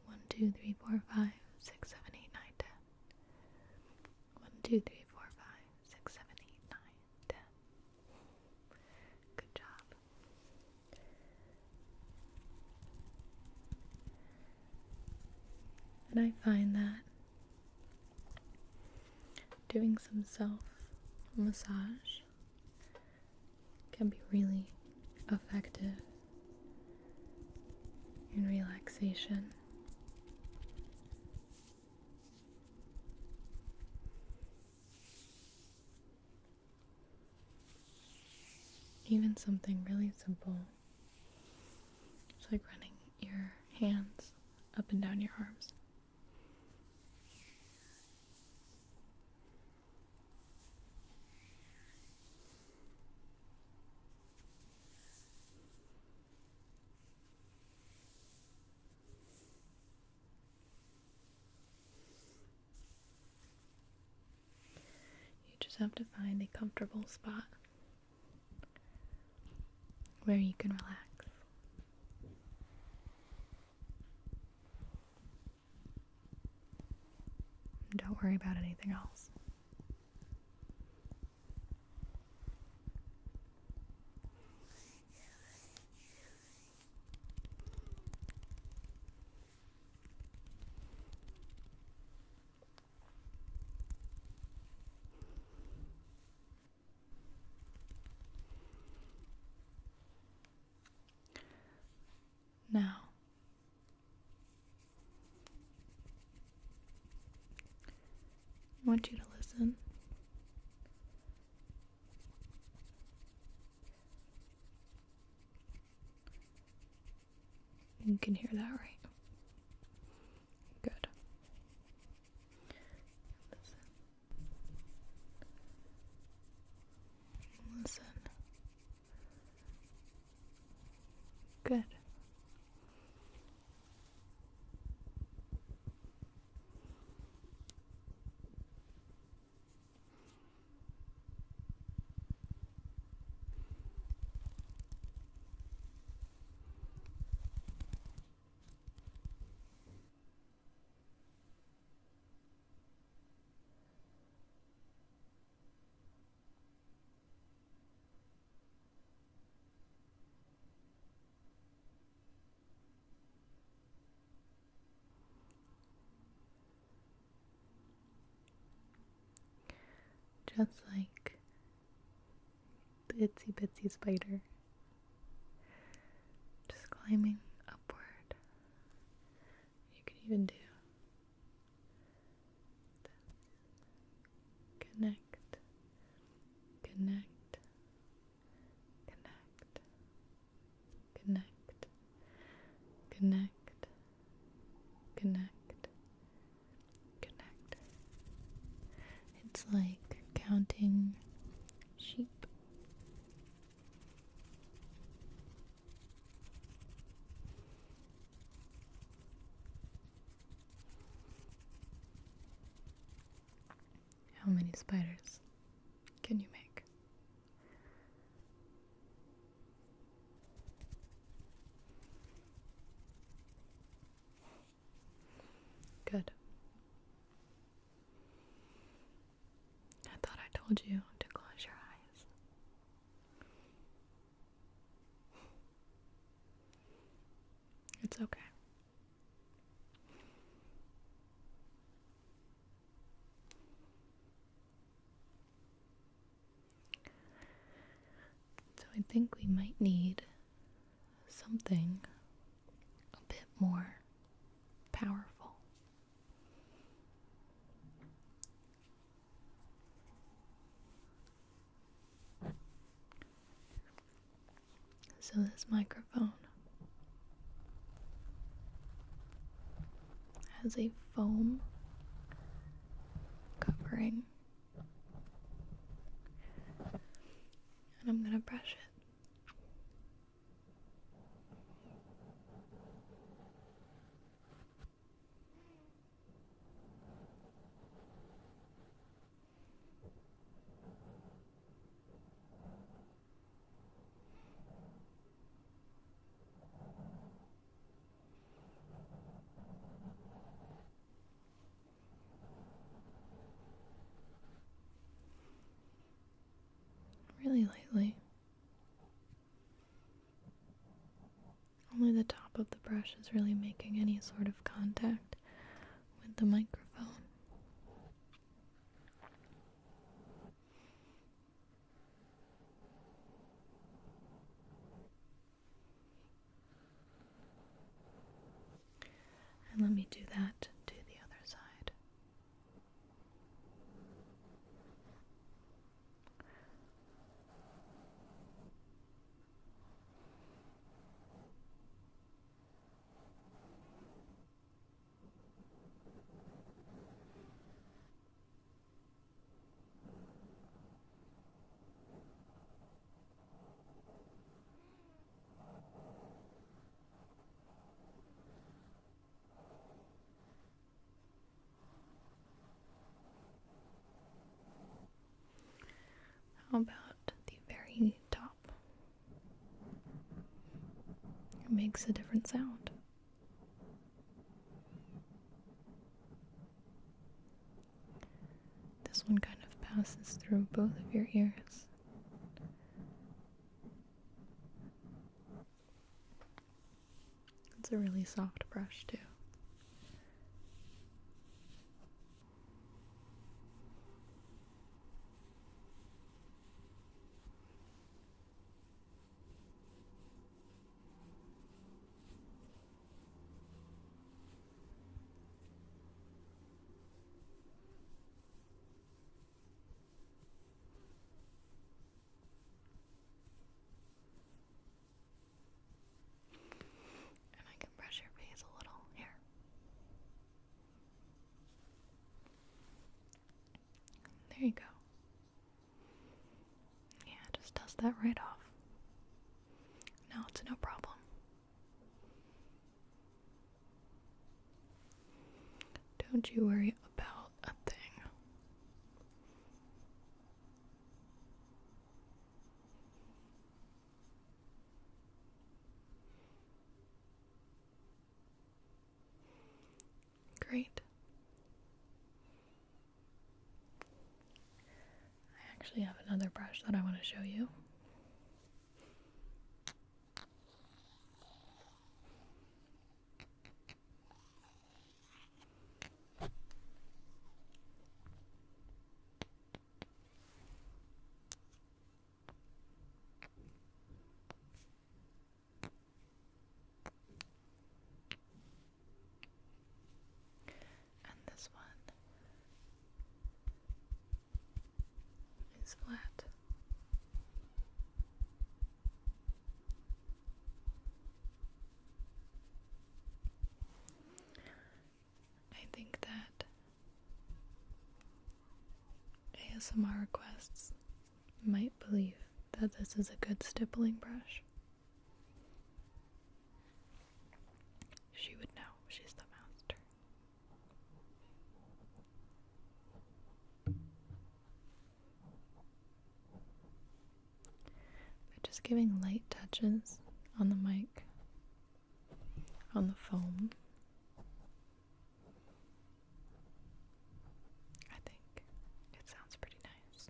1, 2, 3, 4, 5, 6, 7, 8, 9, 10. 1, 2, 3, 4, 5, 6, 7, 8, 9, 10. Good job. And I find that doing some self-massage can be really effective in relaxation. Even something really simple, just like running your hands up and down your arms. You just have to find a comfortable spot where you can relax. Don't worry about anything else. Now, I want you to listen. You can hear that, right? Good. Listen. Listen. Good. Just like the itsy bitsy spider. Just climbing upward. You can even do this. Connect, connect, connect, connect, connect, connect, connect. It's like counting sheep. How many spiders can you make? Good. I thought I told you to close your eyes. It's okay. So I think we might need something a bit more powerful. So this microphone has a foam covering, and I'm gonna brush it. Really lightly. Only the top of the brush is really making any sort of contact with the microphone. And let me do that to the other side. How about the very top? It makes a different sound. This one kind of passes through both of your ears. It's a really soft brush too. And I can brush your face a little here. There you go. Yeah, just dust that right off. Now it's no problem. Don't you worry about a thing. Great. I actually have another brush that I want to show you. nice flat. I think that ASMR requests might believe that this is a good stippling brush. She would know. She's the master. But just giving light touches on the mic, on the foam, I think it sounds pretty nice.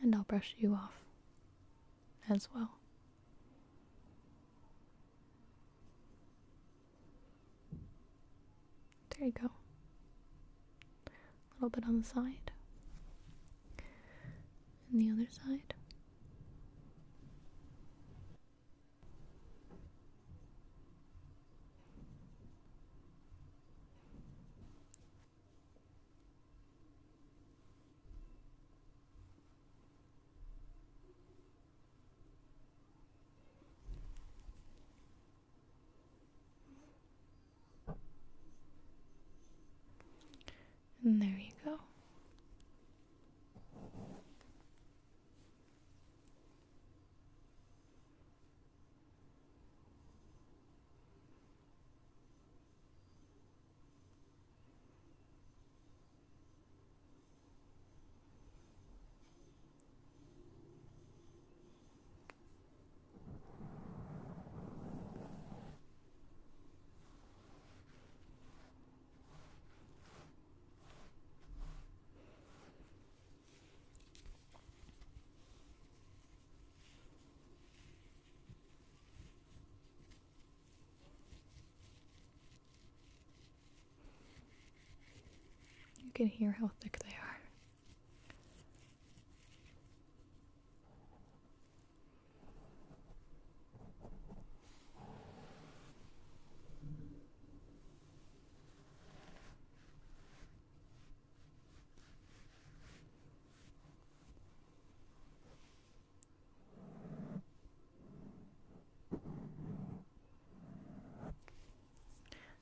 And I'll brush you off as well. There you go. A little bit on the side. And the other side. And there you go. You can hear how thick they are.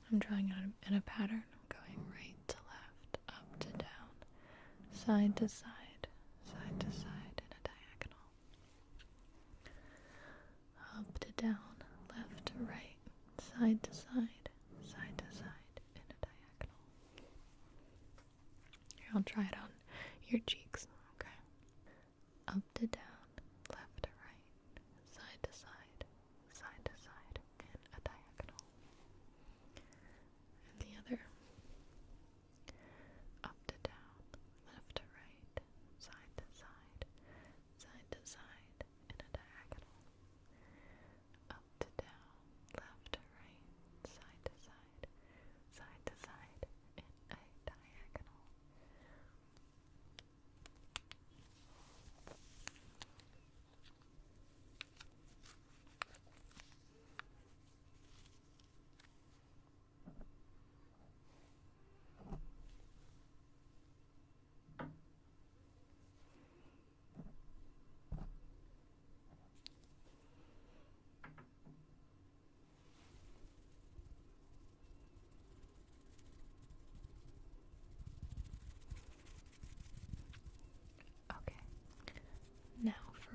I'm drawing it in a pattern. I'm going right to left, up to down, side to side, side to side in a diagonal. Up to down, left to right, side to side, side to side in a diagonal. Here, I'll try it on your cheeks, okay? Up to down, left to right, side to side, side to side in a diagonal. And the other. Up to down, left to right, side to side, side to side in a diagonal. Up to down, left to right, side to side, side to side in a diagonal.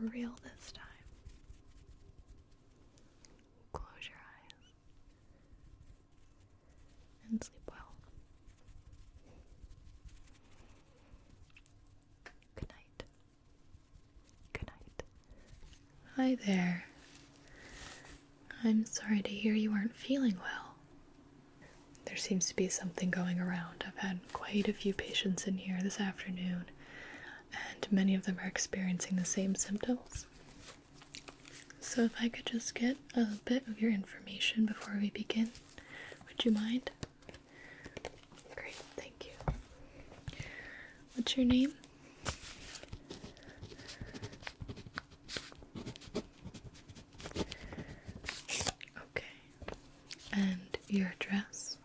for real this time. Close your eyes and sleep well. Good night. Good night. Hi there. I'm sorry to hear you aren't feeling well. There seems to be something going around. I've had quite a few patients in here this afternoon, and many of them are experiencing the same symptoms. So if I could just get a bit of your information before we begin, would you mind? Great, thank you. What's your name? Okay. And your address?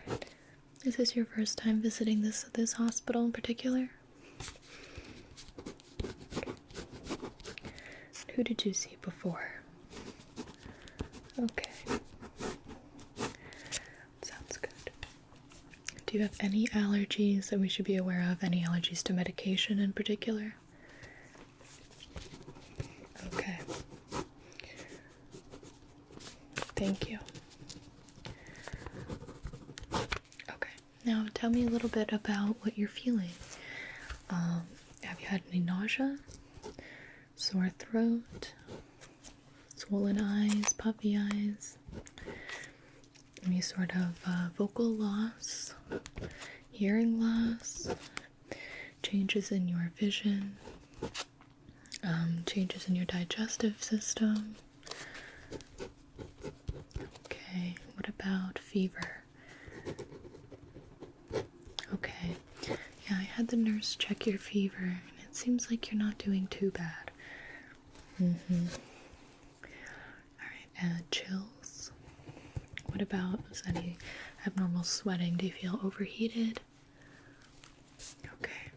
Alright. Is this your first time visiting this hospital in particular? Okay. Who did you see before? Okay. Sounds good. Do you have any allergies that we should be aware of? Any allergies to medication in particular? Okay. Thank you. Okay. Now tell me a little bit about what you're feeling. Have you had any nausea? Sore throat? Swollen eyes? Puffy eyes? Any sort of vocal loss? Hearing loss? Changes in your vision? Changes in your digestive system? Okay, what about fever? Okay, yeah, I had the nurse check your fever, and it seems like you're not doing too bad. Alright, chills? What about any abnormal sweating? Do you feel overheated? Okay,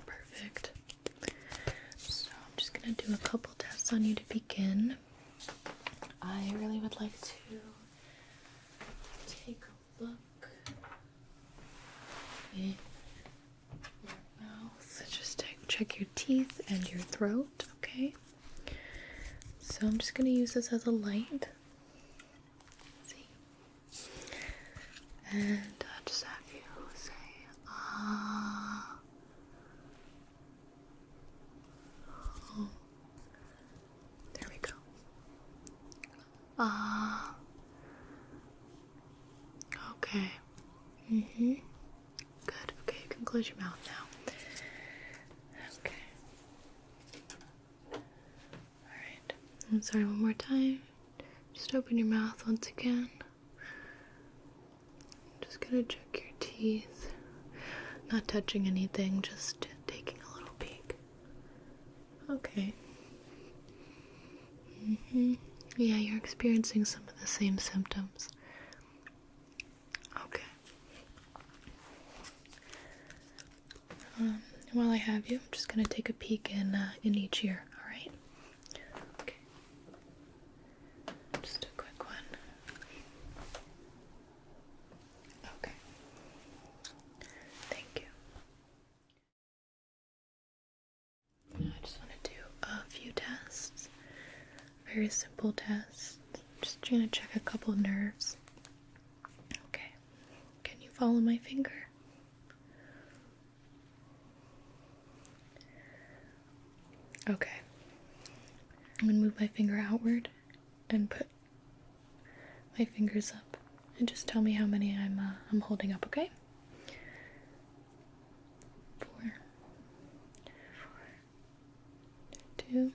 perfect. So I'm just gonna do a couple tests on you to begin. I really would like to take a look in your mouth. Just check your teeth and your throat, okay? So I'm just gonna use this as a light. See? And just have you say, ah. Oh. There we go. Ah. Okay. Good. Okay, you can close your mouth now. Okay. Alright. I'm sorry, one more time. Just open your mouth once again. Just gonna check your teeth. Not touching anything, just taking a little peek. Okay. Yeah, you're experiencing some of the same symptoms. Okay. While I have you, I'm just gonna take a peek in each ear, alright? Okay. Just a quick one. Okay. Thank you. Now I just want to do a few tests. Very simple tests. Just trying to check a couple nerves. Okay. Can you follow my finger? Okay. I'm gonna move my finger outward and put my fingers up, and just tell me how many I'm holding up, okay? 4, 2,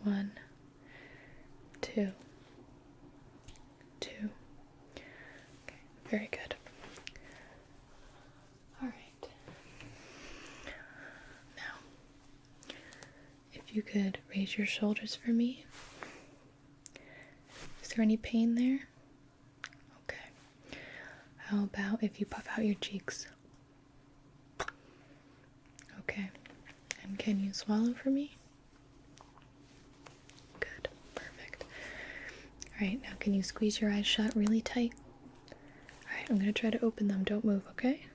1, 2, 2. Okay, very good. All right. Now, if you could raise your shoulders for me. Is there any pain there? Okay. How about if you puff out your cheeks? Okay. And can you swallow for me? Good. Perfect. Alright, now can you squeeze your eyes shut really tight? Alright, I'm going to try to open them. Don't move, okay?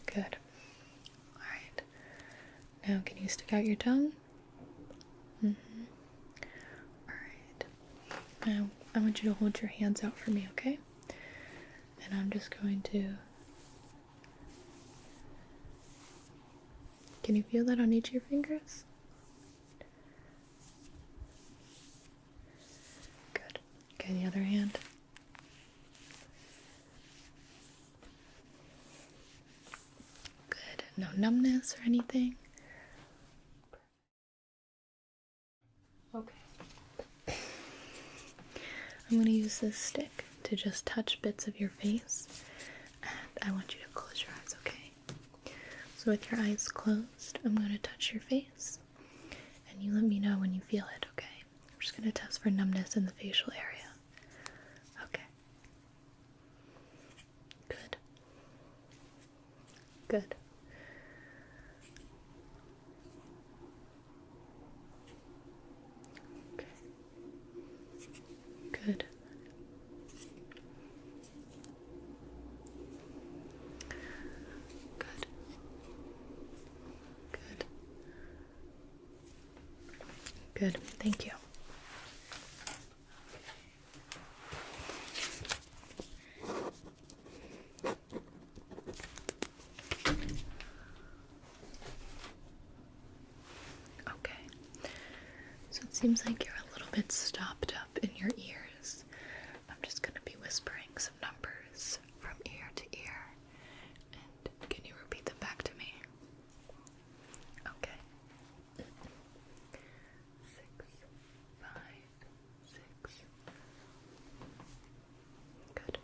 Good. Alright. Now, can you stick out your tongue? Alright. Now, I want you to hold your hands out for me, okay? And I'm just going to... Can you feel that on each of your fingers? Good. Okay, the other hand. Good. No numbness or anything? Okay. I'm going to use this stick to just touch bits of your face, and I want you to close your eyes, okay? So with your eyes closed, I'm going to touch your face, and you let me know when you feel it, okay? I'm just going to test for numbness in the facial area. Okay. Good. Good. Okay. Good. Good. Good. Good. Thank you. Okay. So it seems like you're a little bit stopped up in your ears. I'm just going to be whispering some numbers from ear to ear. And can you repeat them back to me? Okay. 6, 5, 6. Good.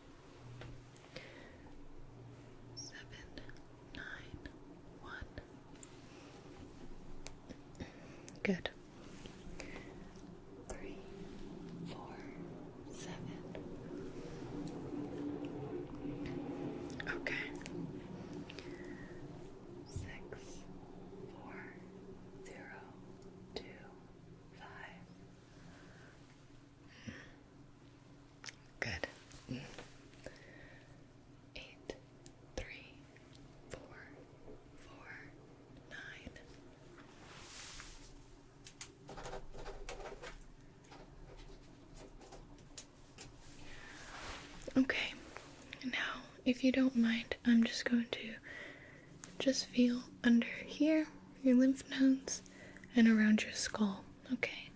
7, 9, 1. Good. 3, 4, 7. Okay. 6, 4, 0, 2, 5. Good. 8, 3, 4, 4, 9. Okay, now if you don't mind, I'm just going to just feel under here, your lymph nodes, and around your skull, okay?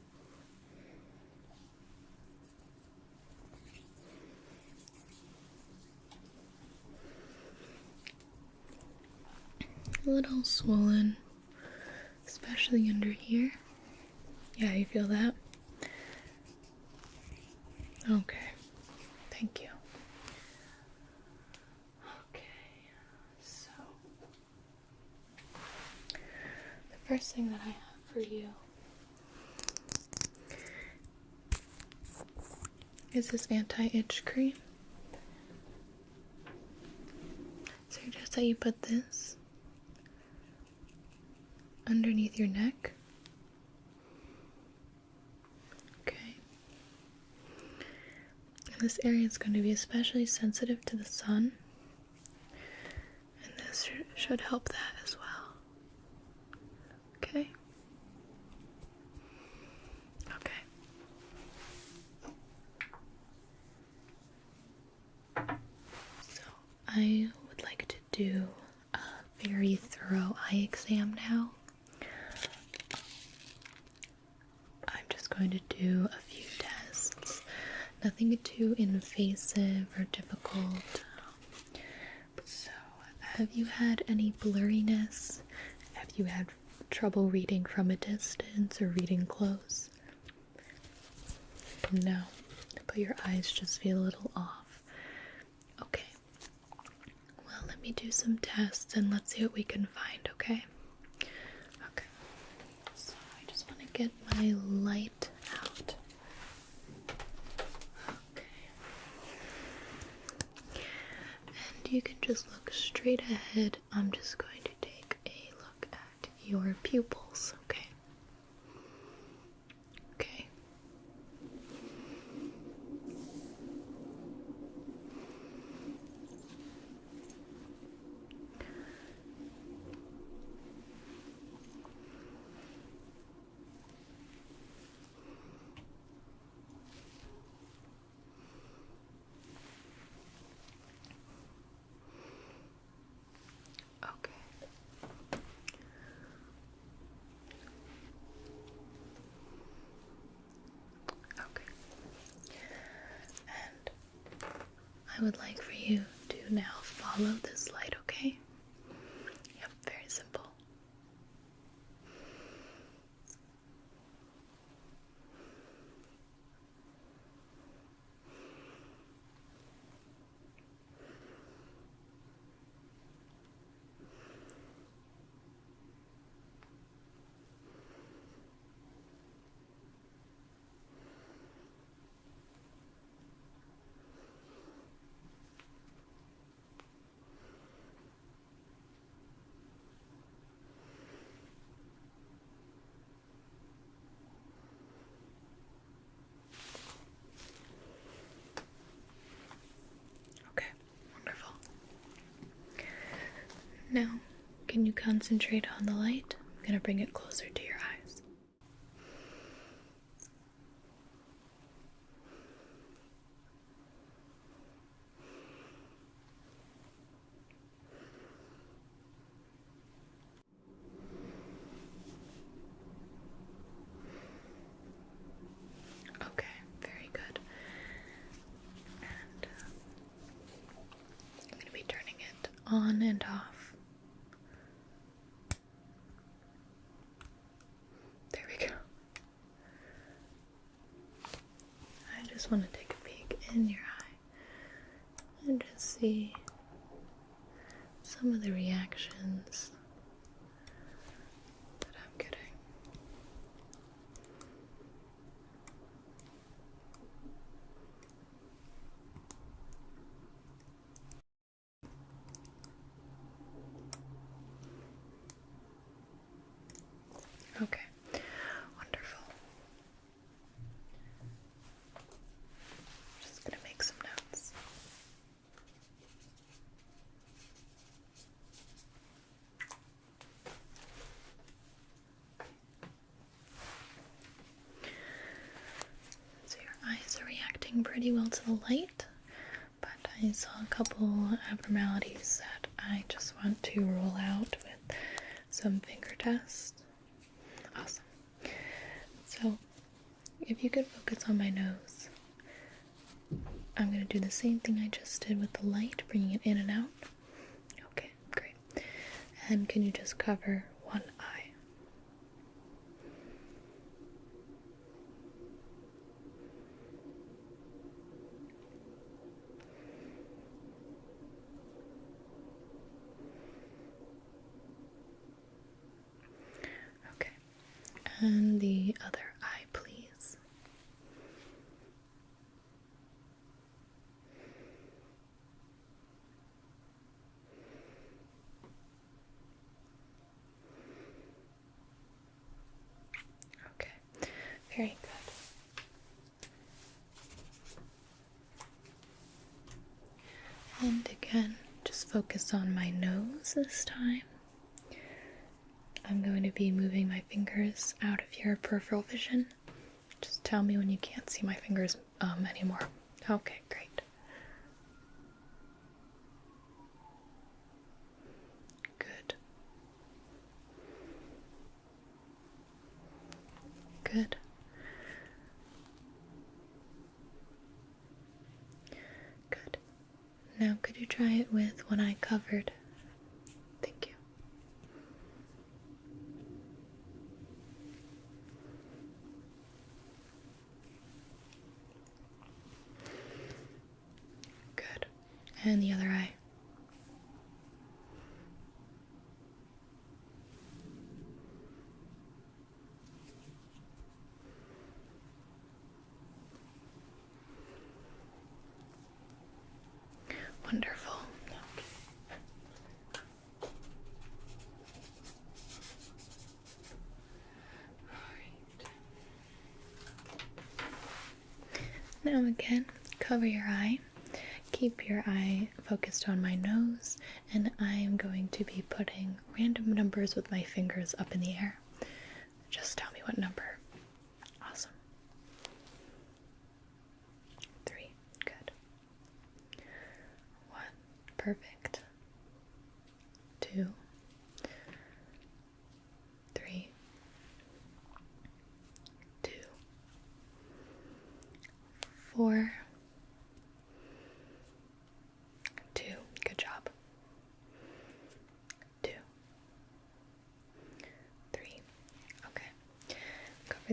A little swollen, especially under here. Yeah, you feel that? Okay, thank you. Okay, so the first thing that I have for you is this anti-itch cream. So just that you put this underneath your neck. Okay. And this area is going to be especially sensitive to the sun. And this should help that as well. Okay? Okay. So I would like to do a very thorough eye exam now. I'm just going to do a few tests. Nothing too invasive or difficult. So, have you had any blurriness? Have you had trouble reading from a distance or reading close? No, but your eyes just feel a little off. Okay. Well, let me do some tests and let's see what we can find, okay? Okay. So I just want to get my light out. Okay. And you can just look straight ahead. I'm just going to take a look at your pupils, okay? Okay. I would like for you to now follow this light, okay? Yep, very simple. Okay, wonderful. Now, can you concentrate on the light? I'm going to bring it closer to your eyes. Okay, very good. And I'm going to be turning it on and off. There we go. I just want to take a peek in your eye and just see some of the reactions that I'm getting. Okay, wonderful. Just gonna make some notes. So your eyes are reacting pretty well to the light, but I saw a couple abnormalities that I just want to rule out with some finger tests. Awesome. So, if you could focus on my nose, I'm going to do the same thing I just did with the light, bringing it in and out. Okay, great. And can you just cover one eye? Okay. And the other eye, please. Okay, very good. And again, just focus on my nose this time. I'm going to be moving my fingers out of your peripheral vision. Just tell me when you can't see my fingers anymore. Okay, great. Good. Good. Good. Now, could you try it with one eye covered? Thank you. Good. And the other eye. Wonderful. Now again, cover your eye. Keep your eye focused on my nose, and I am going to be putting random numbers with my fingers up in the air. Just tell me what number. Awesome. 3. Good. 1. Perfect. 2. 3. 2. 4.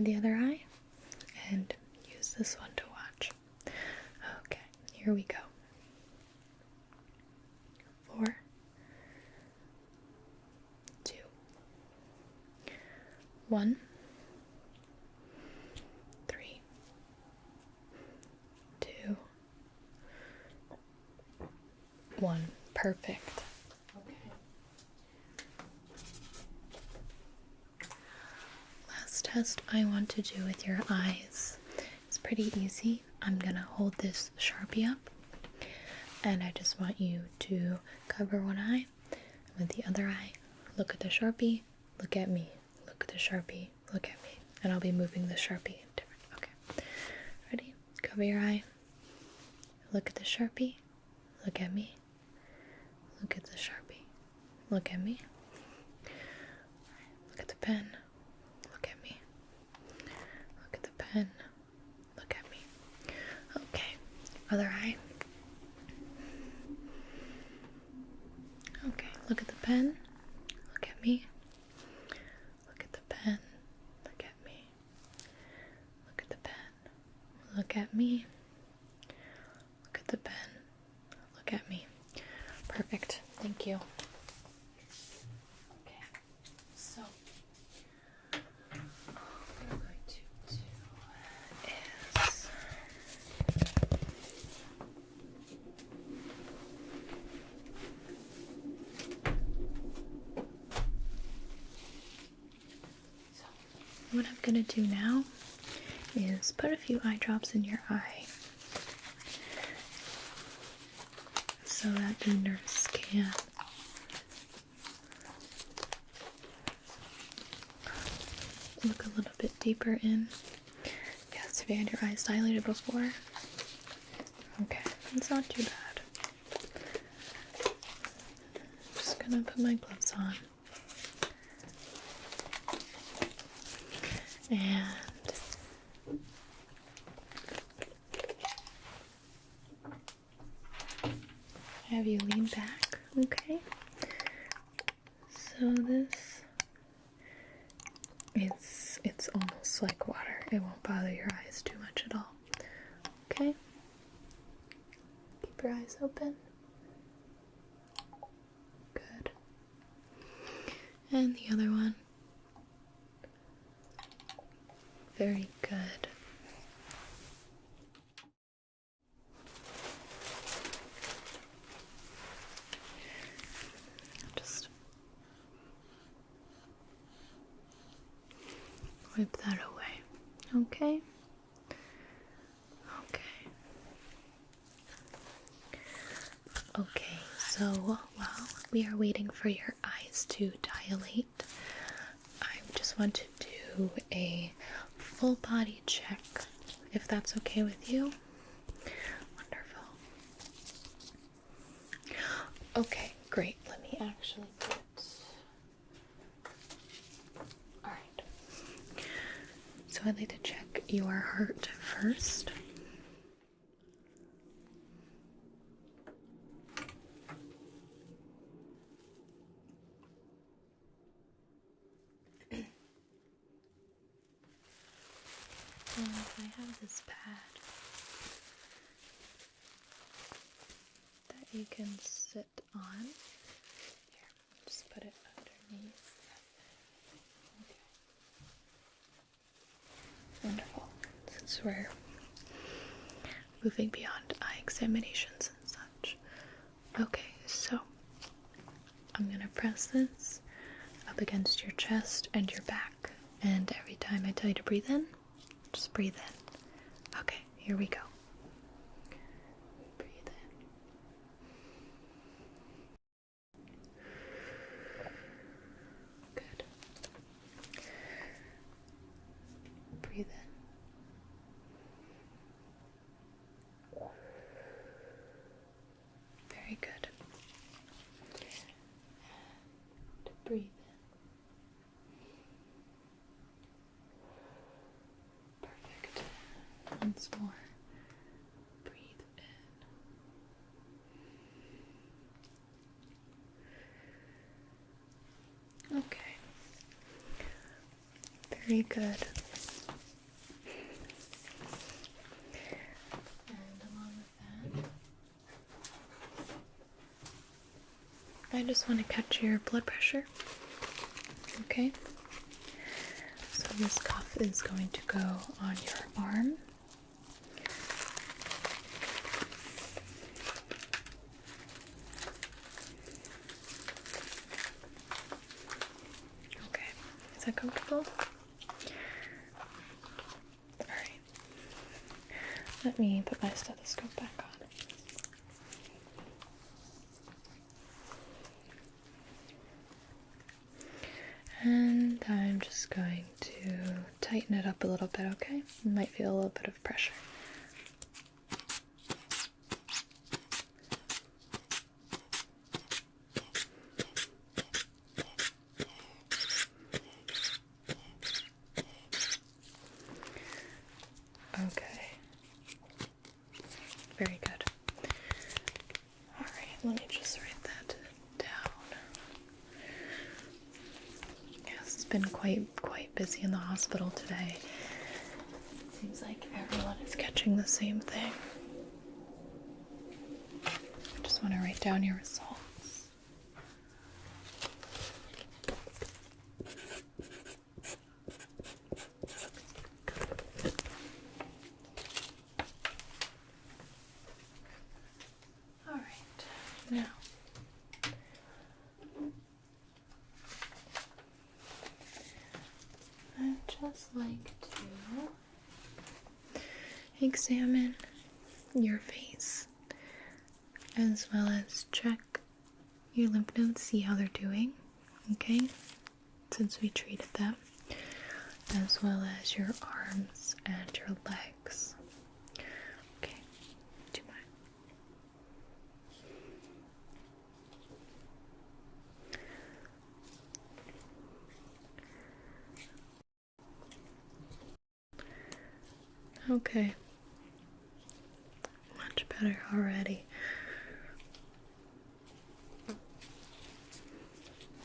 the other eye and use this one to watch. Okay, here we go. 4, 2, 1, 3, 2, 1. Perfect. Last test I want to do with your eyes. It's pretty easy. I'm gonna hold this Sharpie up, and I just want you to cover one eye, and with the other eye, look at the Sharpie, look at me, look at the Sharpie, look at me, and I'll be moving the Sharpie different. Okay, ready? Cover your eye, look at the Sharpie, look at me, look at the Sharpie, look at me, look at the pen, look at me, look at the pen, look at me. Okay, other eye. Okay, look at the pen, look at me, look at the pen, look at me, look at the pen, look at me, look at the pen, look at me. Perfect, thank you. Okay, so what I'm going to do is what I'm gonna do now is put a few eye drops in your eye so that the nurse can look a little bit deeper in. Yes, have you had your eyes dilated before? Okay, it's not too bad. Just gonna put my gloves on. And have you lean back, okay? So this, it's almost like water. It won't bother your eyes too much at all, okay? Keep your eyes open. Good. And the other one. Very good. Just wipe that away. Okay? Okay. Okay, so while we are waiting for your eyes to dilate, I just want to do a full body check, if that's okay with you. Wonderful. Okay, great. Let me actually put. Alright. So I'd like to check your heart first. I have this pad that you can sit on. Here, just put it underneath. Okay. Wonderful. Since we're moving beyond eye examinations and such. Okay, so I'm gonna press this up against your chest and your back, and every time I tell you to breathe in, just breathe in. Okay, here we go. Breathe in. Good. Breathe in. Very good. And breathe in. Perfect. Once more. Breathe in. Okay. Very good. I just want to catch your blood pressure. Okay? So this cuff is going to go on your arm. Okay, is that comfortable? Alright. Let me put my stethoscope back on. And I'm just going to tighten it up a little bit, okay? You might feel a little bit of pressure. Okay. Very good. Alright, let me just write that down. Yes, it's been quite busy in the hospital today. Seems like everyone is catching the same thing. I just want to write down your results. Alright, now I'd just like to examine your face as well as check your lymph nodes, see how they're doing, okay? Since we treated them, as well as your arms and your legs. Okay, do you mind? Okay. Much better already.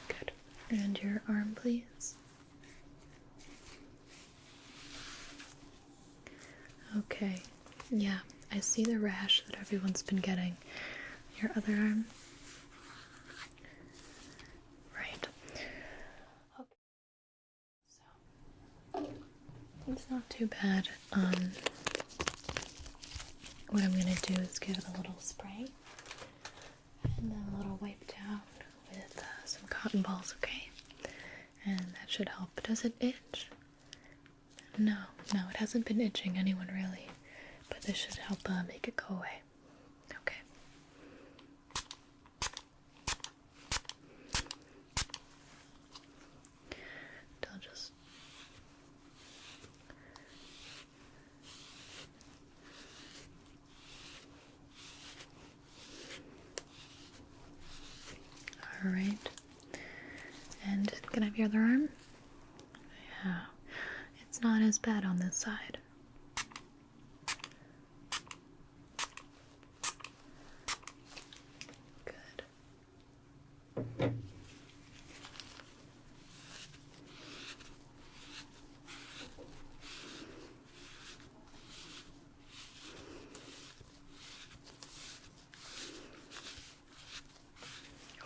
Good. And your arm, please. Okay. Yeah, I see the rash that everyone's been getting. Your other arm. Right. Okay. So, it's not too bad. What I'm gonna do is give it a little spray and then a little wipe down with some cotton balls, okay? And that should help. Does it itch? No, it hasn't been itching anyone really, but this should help make it go away. Okay. I'll just Alright. And can I have your other arm? Yeah. It's not as bad on this side. Good.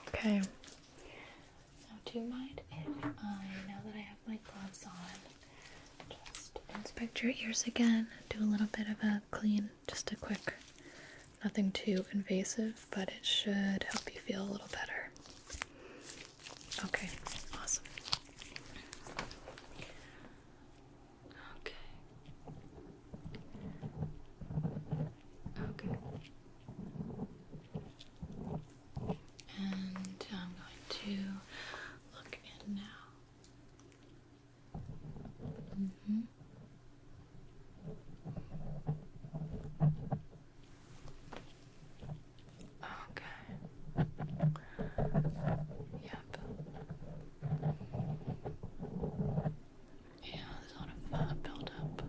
Okay. Now, do you mind if now that I have my gloves on, just inspect your ears again, do a little bit of a clean, just a quick, nothing too invasive, but it should help you feel a little better. Okay, awesome. Okay. Okay. And I'm going to look in now. Okay. Yep. Yeah, there's a lot of fat built up.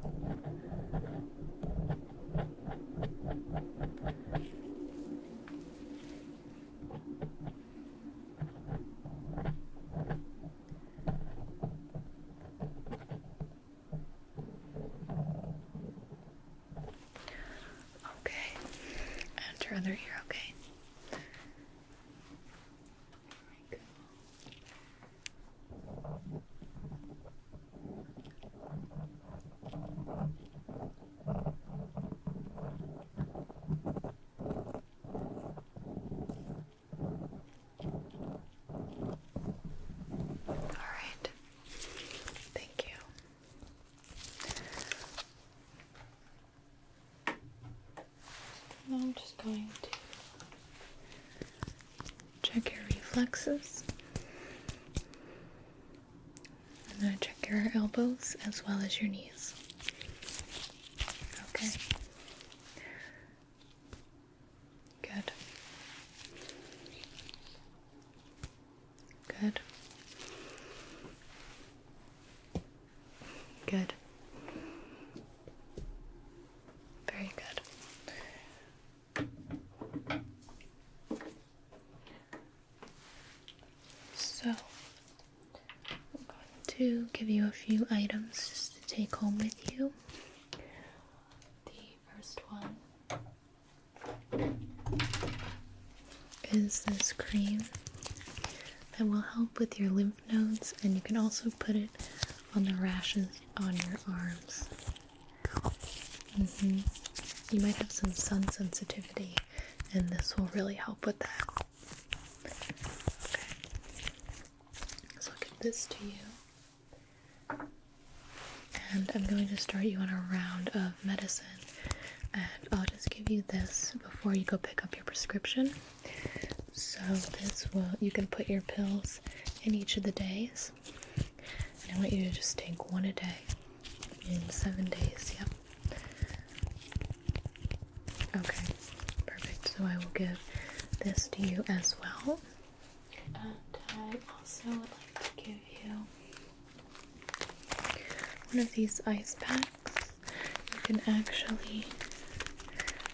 Okay. And your other ear, okay? just going to check your reflexes. I'm going to check your elbows as well as your knees. Okay. Good. Good. Good. Very good. So, I'm going to give you a few items just to take home with you. The first one is this cream that will help with your lymph nodes, and you can also put it on the rashes on your arms. You might have some sun sensitivity, and this will really help with that. Okay. So I'll give this to you. And I'm going to start you on a round of medicine. And I'll just give you this before you go pick up your prescription. So this will, you can put your pills in each of the days. And I want you to just take one a day in 7 days. Yep. Okay, perfect. So I will give this to you as well. And I also would like to give you one of these ice packs. You can actually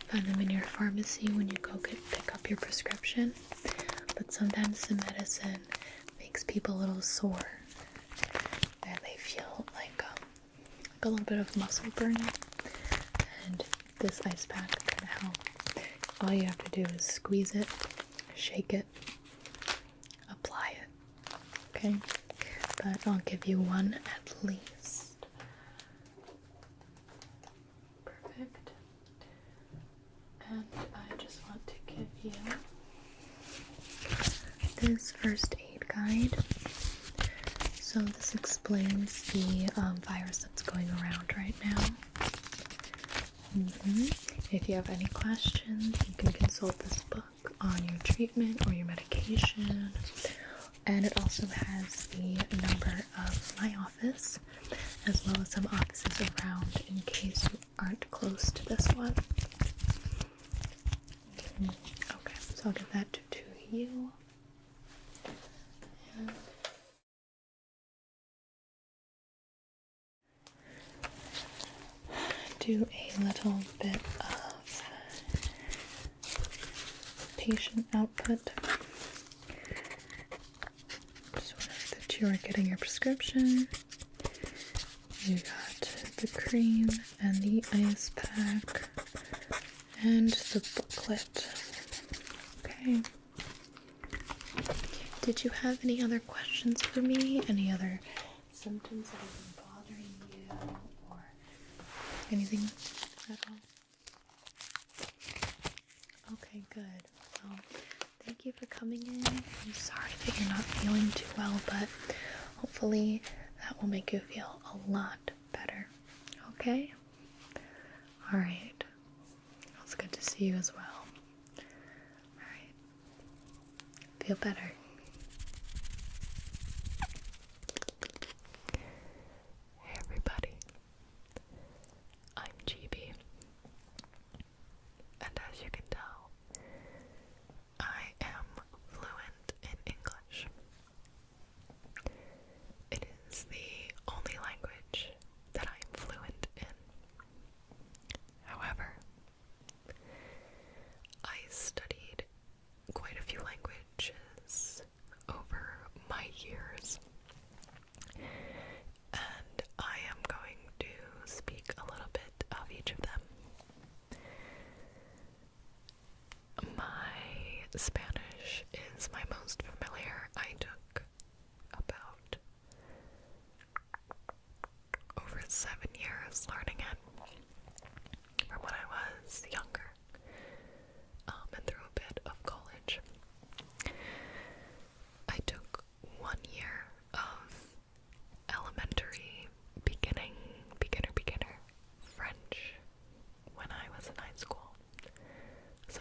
find them in your pharmacy when you go pick up your prescription. But sometimes the medicine makes people a little sore. And they feel like a little bit of muscle burning. And this ice pack can help. All you have to do is squeeze it, shake it, apply it. Okay? But I'll give you one at least. Perfect. And I just want to give you this first aid guide. So this explains the virus that's going around right now. If you have any questions, you can consult this book on your treatment or your medication. And it also has the number of my office, as well as some offices around in case you aren't close to this one. Okay, so I'll give that to you. And do a little bit of patient output. Just want that you are getting your prescription. You got the cream and the ice pack and the booklet. Okay. Did you have any other questions for me? Any other symptoms that have been bothering you or anything at all? Okay, good. Well, thank you for coming in. I'm sorry that you're not feeling too well, but hopefully that will make you feel a lot better. Okay? Alright. It's good to see you as well. Alright. Feel better. Hey everybody. I'm Gibi. And as you can tell, I am fluent in English. It is the only language that I am fluent in. However, I studied quite a few languages over my years, and I am going to speak a little bit of each of them. My Spanish is my most familiar. I took about over 7 years learning it from when I was younger, and through a bit of college. I took 1 year of elementary beginner French when I was in high school. So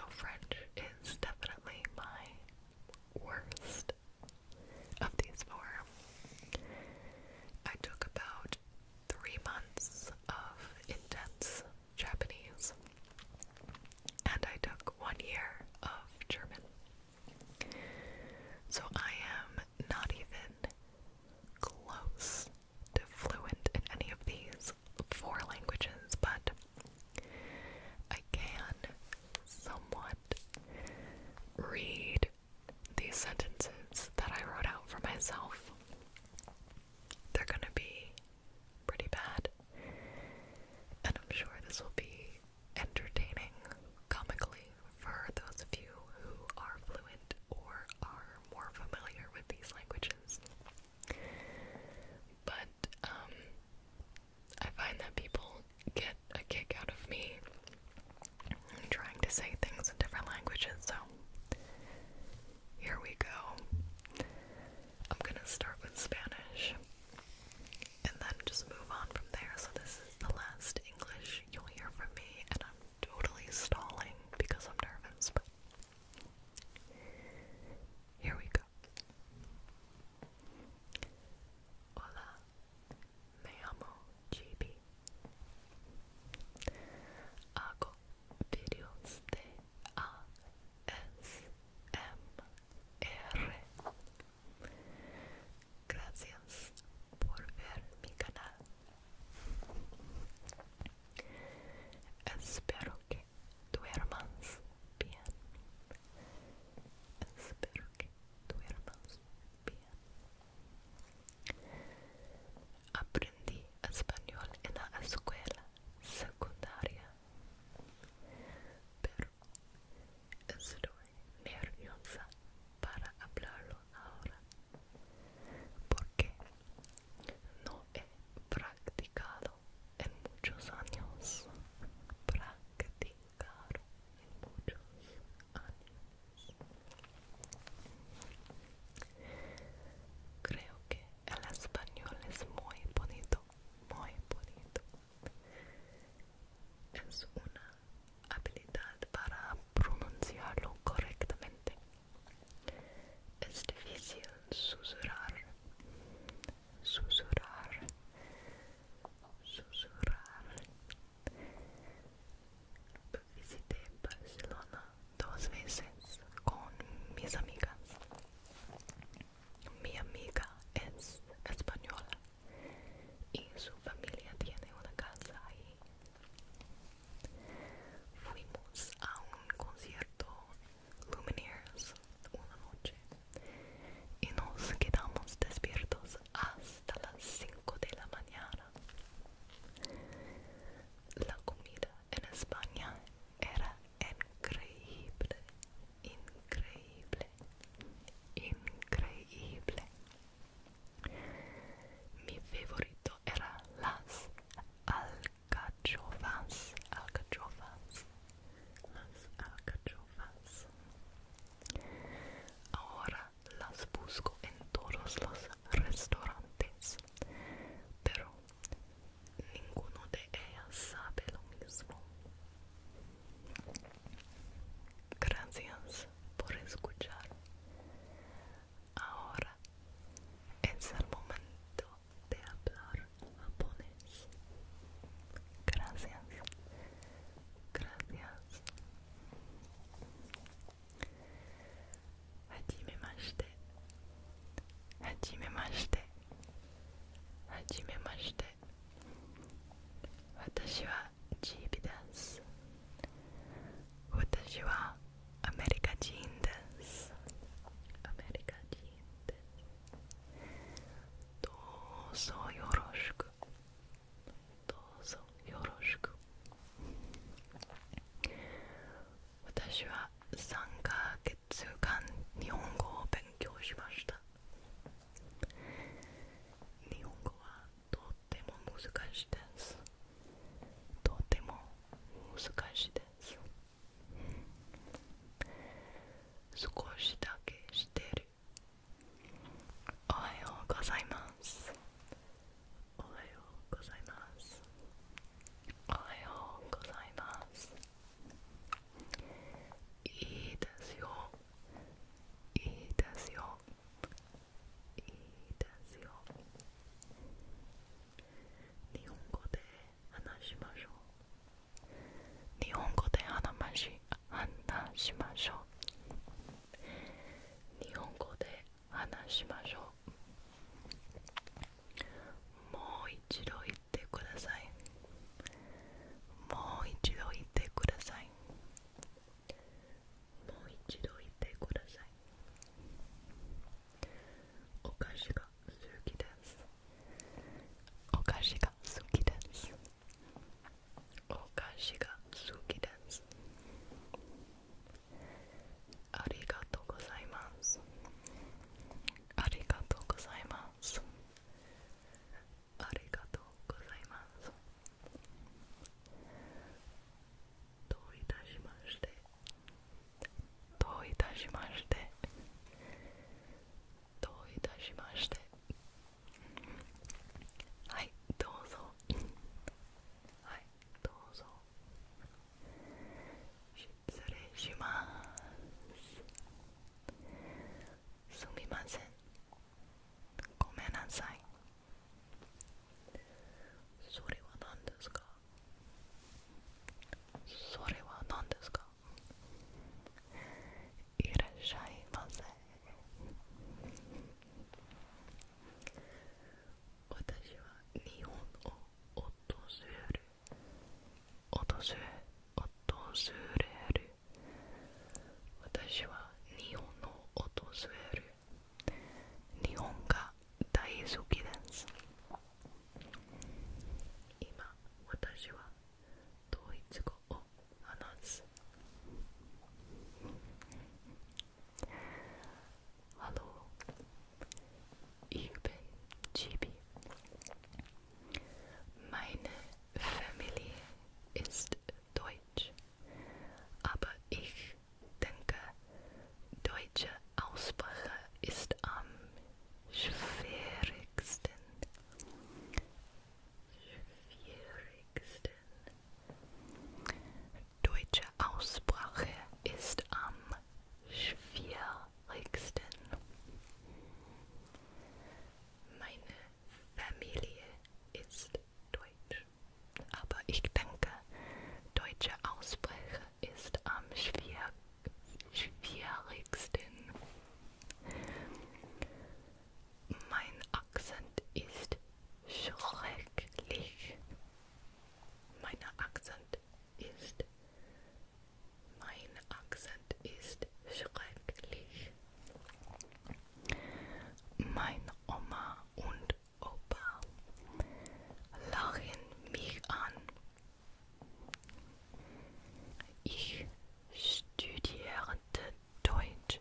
Ich studierte Deutsch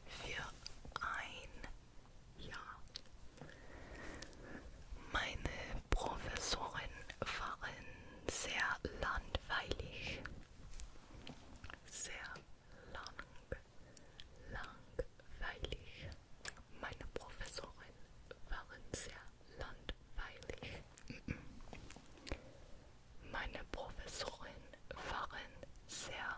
für ein Jahr. Meine Professoren waren sehr langweilig. Sehr langweilig. Meine Professoren waren sehr langweilig. Meine Professoren waren sehr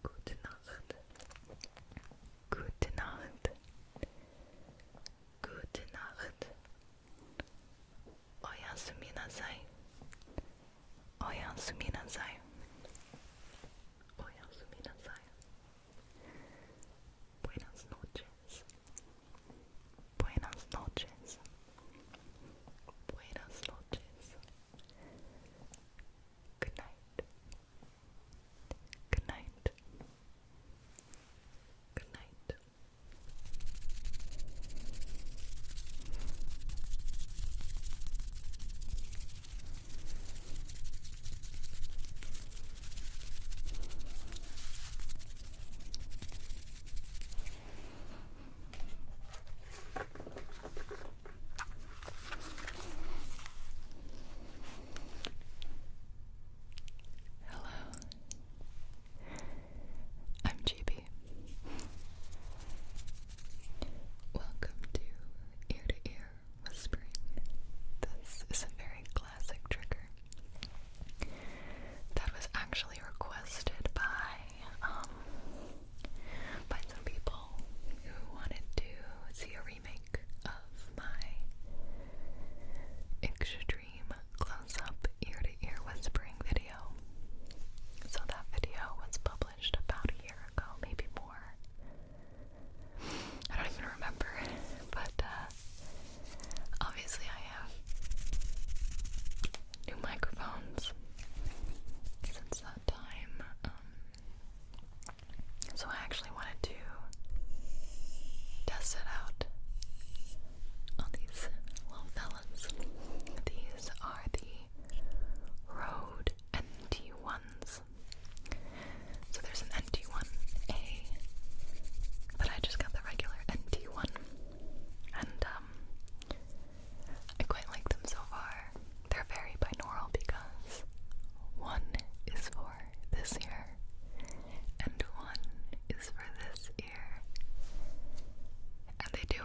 Gute Nacht. Gute Nacht. Gute Nacht. Oyasumi nasai. Oyasumi nasai. Oyasumi nasai. Buenas noches. Buenas noches. Buenas noches. Good night. Good night. Good night. Hello, I'm Gibi. Welcome to Ear to Ear Whispering. This is a very classic trigger that was actually requested by some people who wanted to see a remake of my extreme close-up ear-to-ear whispering video. So that video was published about a year ago, maybe more. I don't even remember, but obviously I have new microphones since that time. So I actually wanted to test it out on these little fellas. These are the Rode NT1s. So there's an NT1A, but I just got the regular NT1, and I quite like them so far. They're very binaural because one is for this ear and one is for this ear, and they do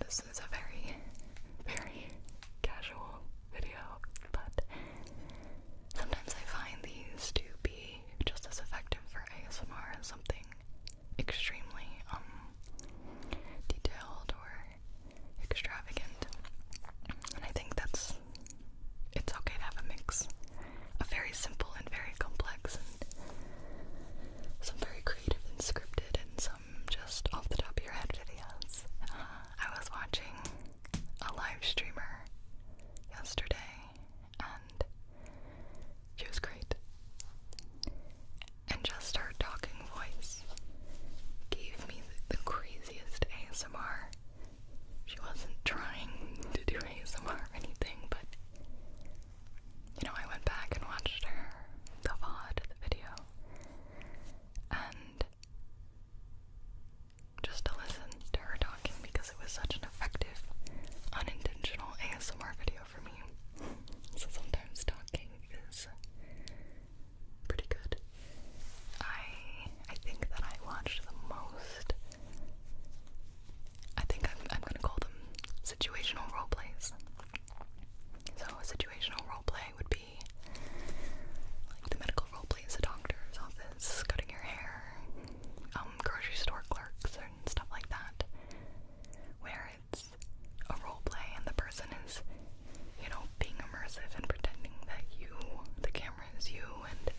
this is a very, very casual video, but sometimes I find these to be just as effective for ASMR as something extremely detailed or extravagant. And I think it's okay to have a mix of very simple and very complex, and some very creative and scripted, and some just off the top of your head videos. I was watching a live streamer yesterday, and she was great. And just her talking voice gave me the craziest ASMR. She wasn't trying to do ASMR or anything, but I went back and watched the VOD, the video, and just to listen to her talking, because it was such an effective, unintentional ASMR video for me. So sometimes talking is pretty good. I think that I watched the most. I think I'm gonna call them situational role plays. So a situational role play would be like the medical role plays, a doctor's office, cutting your hair, grocery store clerks and stuff like that, where it's a role play and the person is, being immersive and pretending that the camera is you and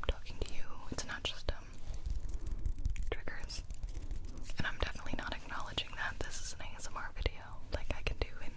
talking to you. It's not just triggers. And I'm definitely not acknowledging that this is an ASMR video like I can do in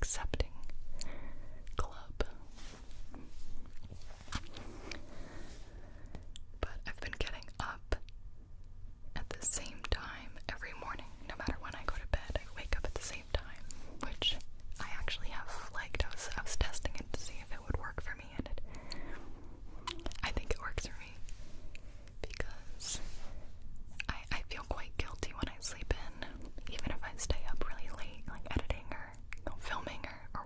accepting club. But I've been getting up at the same time every morning. No matter when I go to bed, I wake up at the same time, which I actually have liked. I was testing it to see if it would work for me, and I think it works for me because I feel quite guilty when I sleep in, even if I stay up really late, like editing or filming or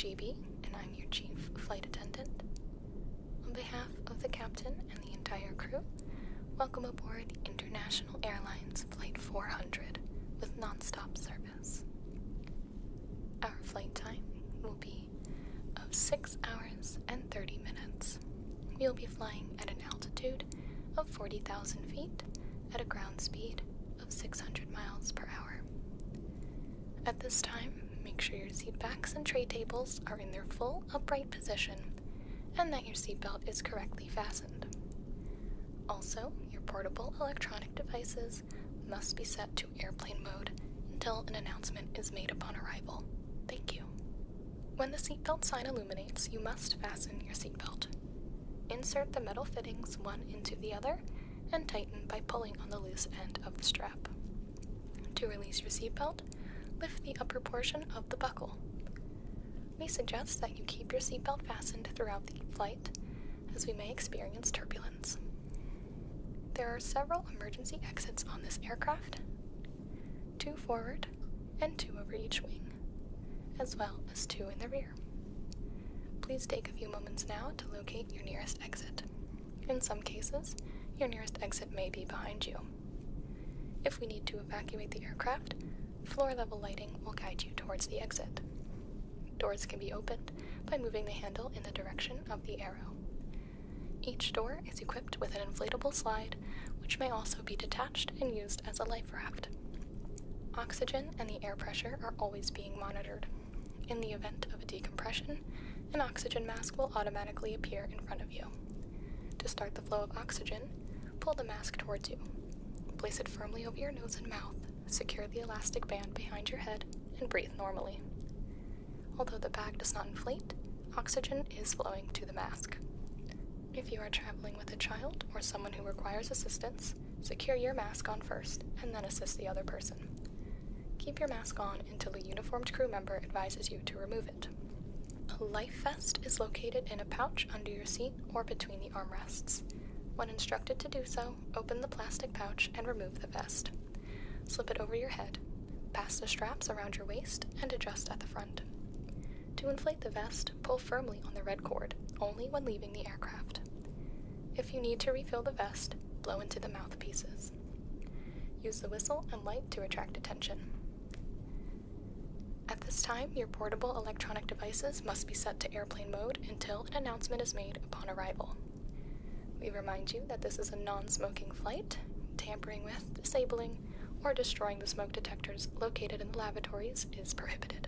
Gibi, and I'm your chief flight attendant. On behalf of the captain and the entire crew, welcome aboard International Airlines Flight 400 with non-stop service. Our flight time will be of 6 hours and 30 minutes. We'll be flying at an altitude of 40,000 feet at a ground speed of 600 miles per hour. At this time, make sure your seat backs and tray tables are in their full upright position and that your seatbelt is correctly fastened. Also, your portable electronic devices must be set to airplane mode until an announcement is made upon arrival. Thank you. When the seatbelt sign illuminates, you must fasten your seatbelt. Insert the metal fittings one into the other and tighten by pulling on the loose end of the strap. To release your seatbelt, lift the upper portion of the buckle. We suggest that you keep your seatbelt fastened throughout the flight, as we may experience turbulence. There are several emergency exits on this aircraft, 2 forward and 2 over each wing, as well as 2 in the rear. Please take a few moments now to locate your nearest exit. In some cases, your nearest exit may be behind you. If we need to evacuate the aircraft, floor-level lighting will guide you towards the exit. Doors can be opened by moving the handle in the direction of the arrow. Each door is equipped with an inflatable slide, which may also be detached and used as a life raft. Oxygen and the air pressure are always being monitored. In the event of a decompression, an oxygen mask will automatically appear in front of you. To start the flow of oxygen, pull the mask towards you. Place it firmly over your nose and mouth, secure the elastic band behind your head, and breathe normally. Although the bag does not inflate, oxygen is flowing to the mask. If you are traveling with a child or someone who requires assistance, secure your mask on first, and then assist the other person. Keep your mask on until a uniformed crew member advises you to remove it. A life vest is located in a pouch under your seat or between the armrests. When instructed to do so, open the plastic pouch and remove the vest. Slip it over your head, pass the straps around your waist, and adjust at the front. To inflate the vest, pull firmly on the red cord, only when leaving the aircraft. If you need to refill the vest, blow into the mouthpieces. Use the whistle and light to attract attention. At this time, your portable electronic devices must be set to airplane mode until an announcement is made upon arrival. We remind you that this is a non-smoking flight. Tampering with, disabling, or destroying the smoke detectors located in the lavatories is prohibited.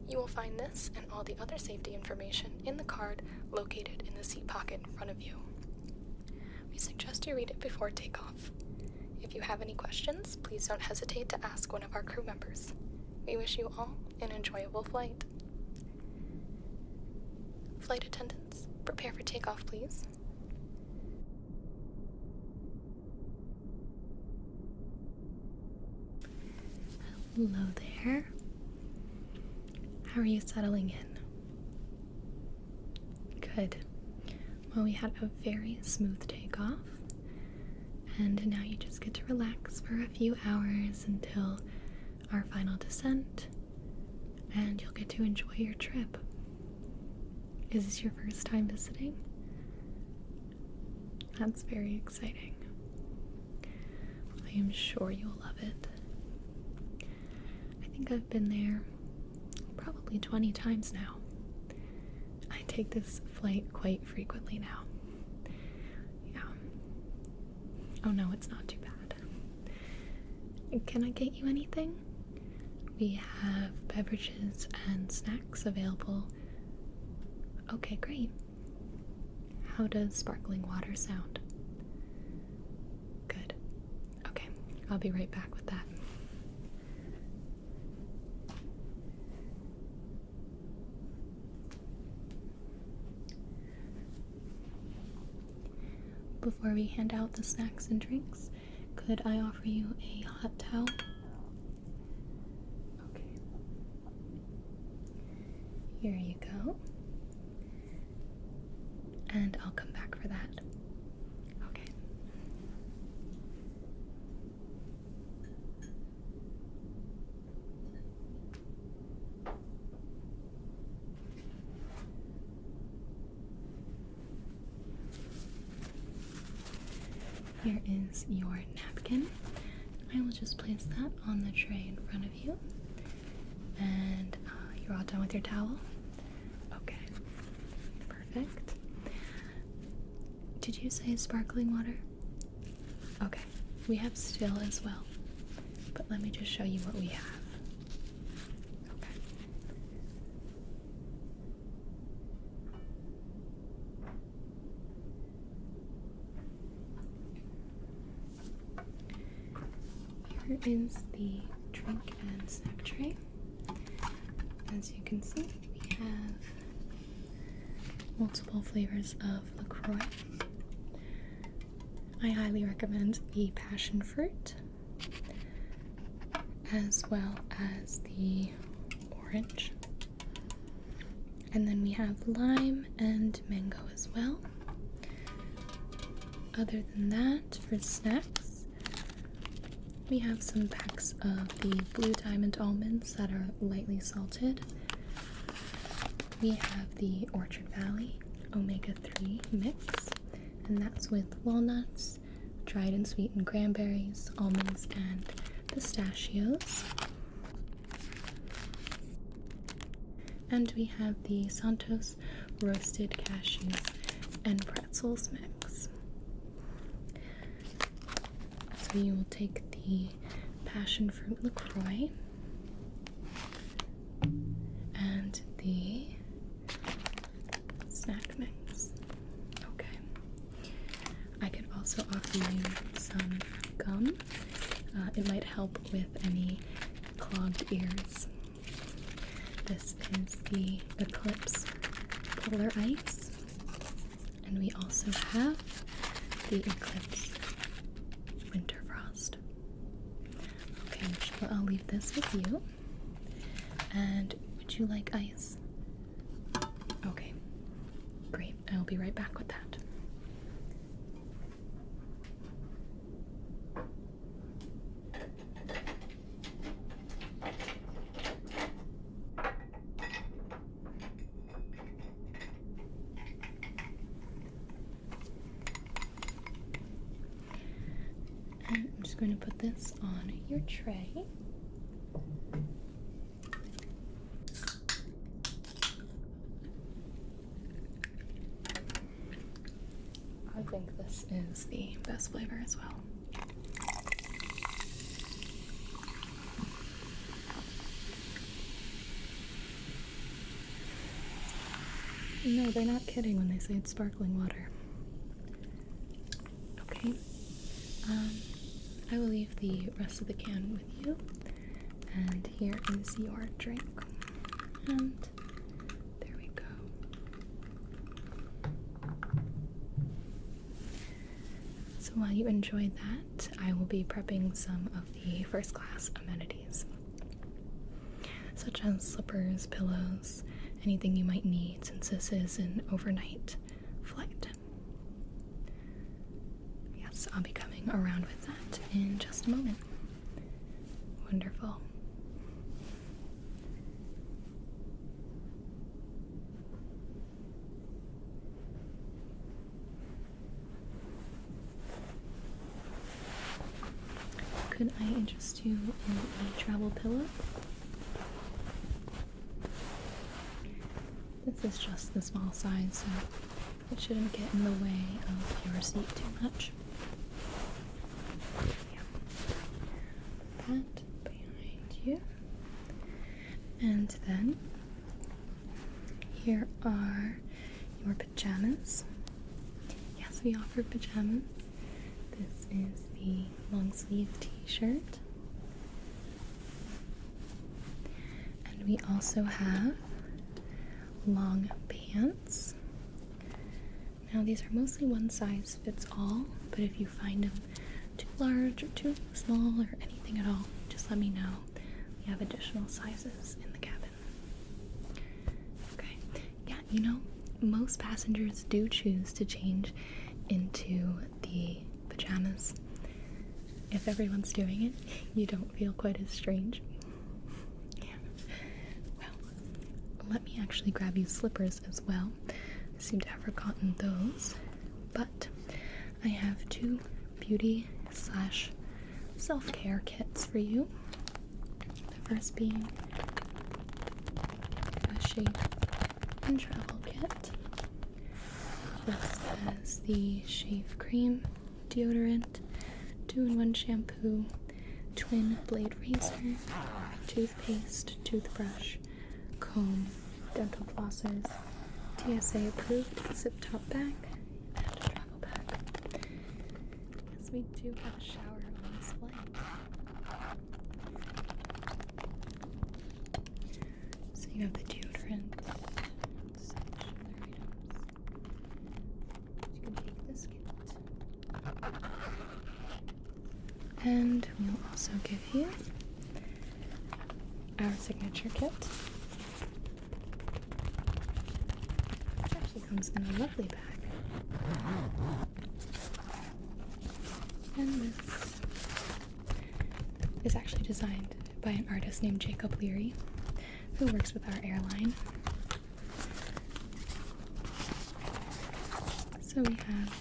You will find this and all the other safety information in the card located in the seat pocket in front of you. We suggest you read it before takeoff. If you have any questions, please don't hesitate to ask one of our crew members. We wish you all an enjoyable flight. Flight attendants, prepare for takeoff, please. Hello there. How are you settling in? Good. Well, we had a very smooth takeoff, and now you just get to relax for a few hours until our final descent, and you'll get to enjoy your trip. Is this your first time visiting? That's very exciting. I am sure you'll love it. I think I've been there probably 20 times now. I take this flight quite frequently now. Yeah. Oh no, it's not too bad. Can I get you anything? We have beverages and snacks available. Okay, great. How does sparkling water sound? Good. Okay, I'll be right back with that. Before we hand out the snacks and drinks, could I offer you a hot towel? Okay. Here you go. And I'll come back for that. Okay. Here is your napkin. I will just place that on the tray in front of you. And you're all done with your towel? Okay, perfect. Did you say sparkling water? Okay, we have still as well. But let me just show you what we have. Okay. Here is the drink and snack tray. As you can see, we have multiple flavors of LaCroix. I highly recommend the passion fruit, as well as the orange. And then we have lime and mango as well. Other than that, for snacks, we have some packs of the Blue Diamond almonds that are lightly salted. We have the Orchard Valley omega-3 mix, and that's with walnuts, dried and sweetened cranberries, almonds, and pistachios. And we have the Santos roasted cashews and pretzels mix. So you will take the passion fruit LaCroix and the snack mix. Okay. I could also offer you some gum. It might help with any clogged ears. This is the Eclipse Polar Ice, and we also have the Eclipse Winter Frost. Okay, so I'll leave this with you. And would you like ice? Okay, great. I'll be right back with that. And I'm just going to put this on your tray. I think this is the best flavor as well. No, they're not kidding when they say it's sparkling water. Okay. I will leave the rest of the can with you. And here is your drink. And there we go. So while you enjoy that, I will be prepping some of the first class amenities, such as slippers, pillows, anything you might need since this is an overnight flight. Yes, I'll be coming around with that in just a moment. Wonderful. Could I interest you in a travel pillow? This is just the small size, so it shouldn't get in the way of your seat too much. Yeah. That behind you. And then here are your pajamas. Yes, we offer pajamas. This is the long sleeve t-shirt. And we also have long pants. Now these are mostly one size fits all, but if you find them too large or too small or anything at all, just let me know. We have additional sizes in the cabin. Okay, yeah, you know, most passengers do choose to change into the pajamas. If everyone's doing it, you don't feel quite as strange. Let me actually grab you slippers as well. I seem to have forgotten those, but I have two beauty slash self-care kits for you. The first being a shave and travel kit. This has the shave cream, deodorant, 2-in-1 shampoo, twin blade razor, toothpaste, toothbrush, comb, dental flossers, TSA approved zip top bag, and a travel bag. Yes, we do have a shower on this flight. So you have the deodorant, such other items. You can take this kit. And we'll also give you our signature kit, which actually comes in a lovely bag. And this is actually designed by an artist named Jacob Leary, who works with our airline. So we have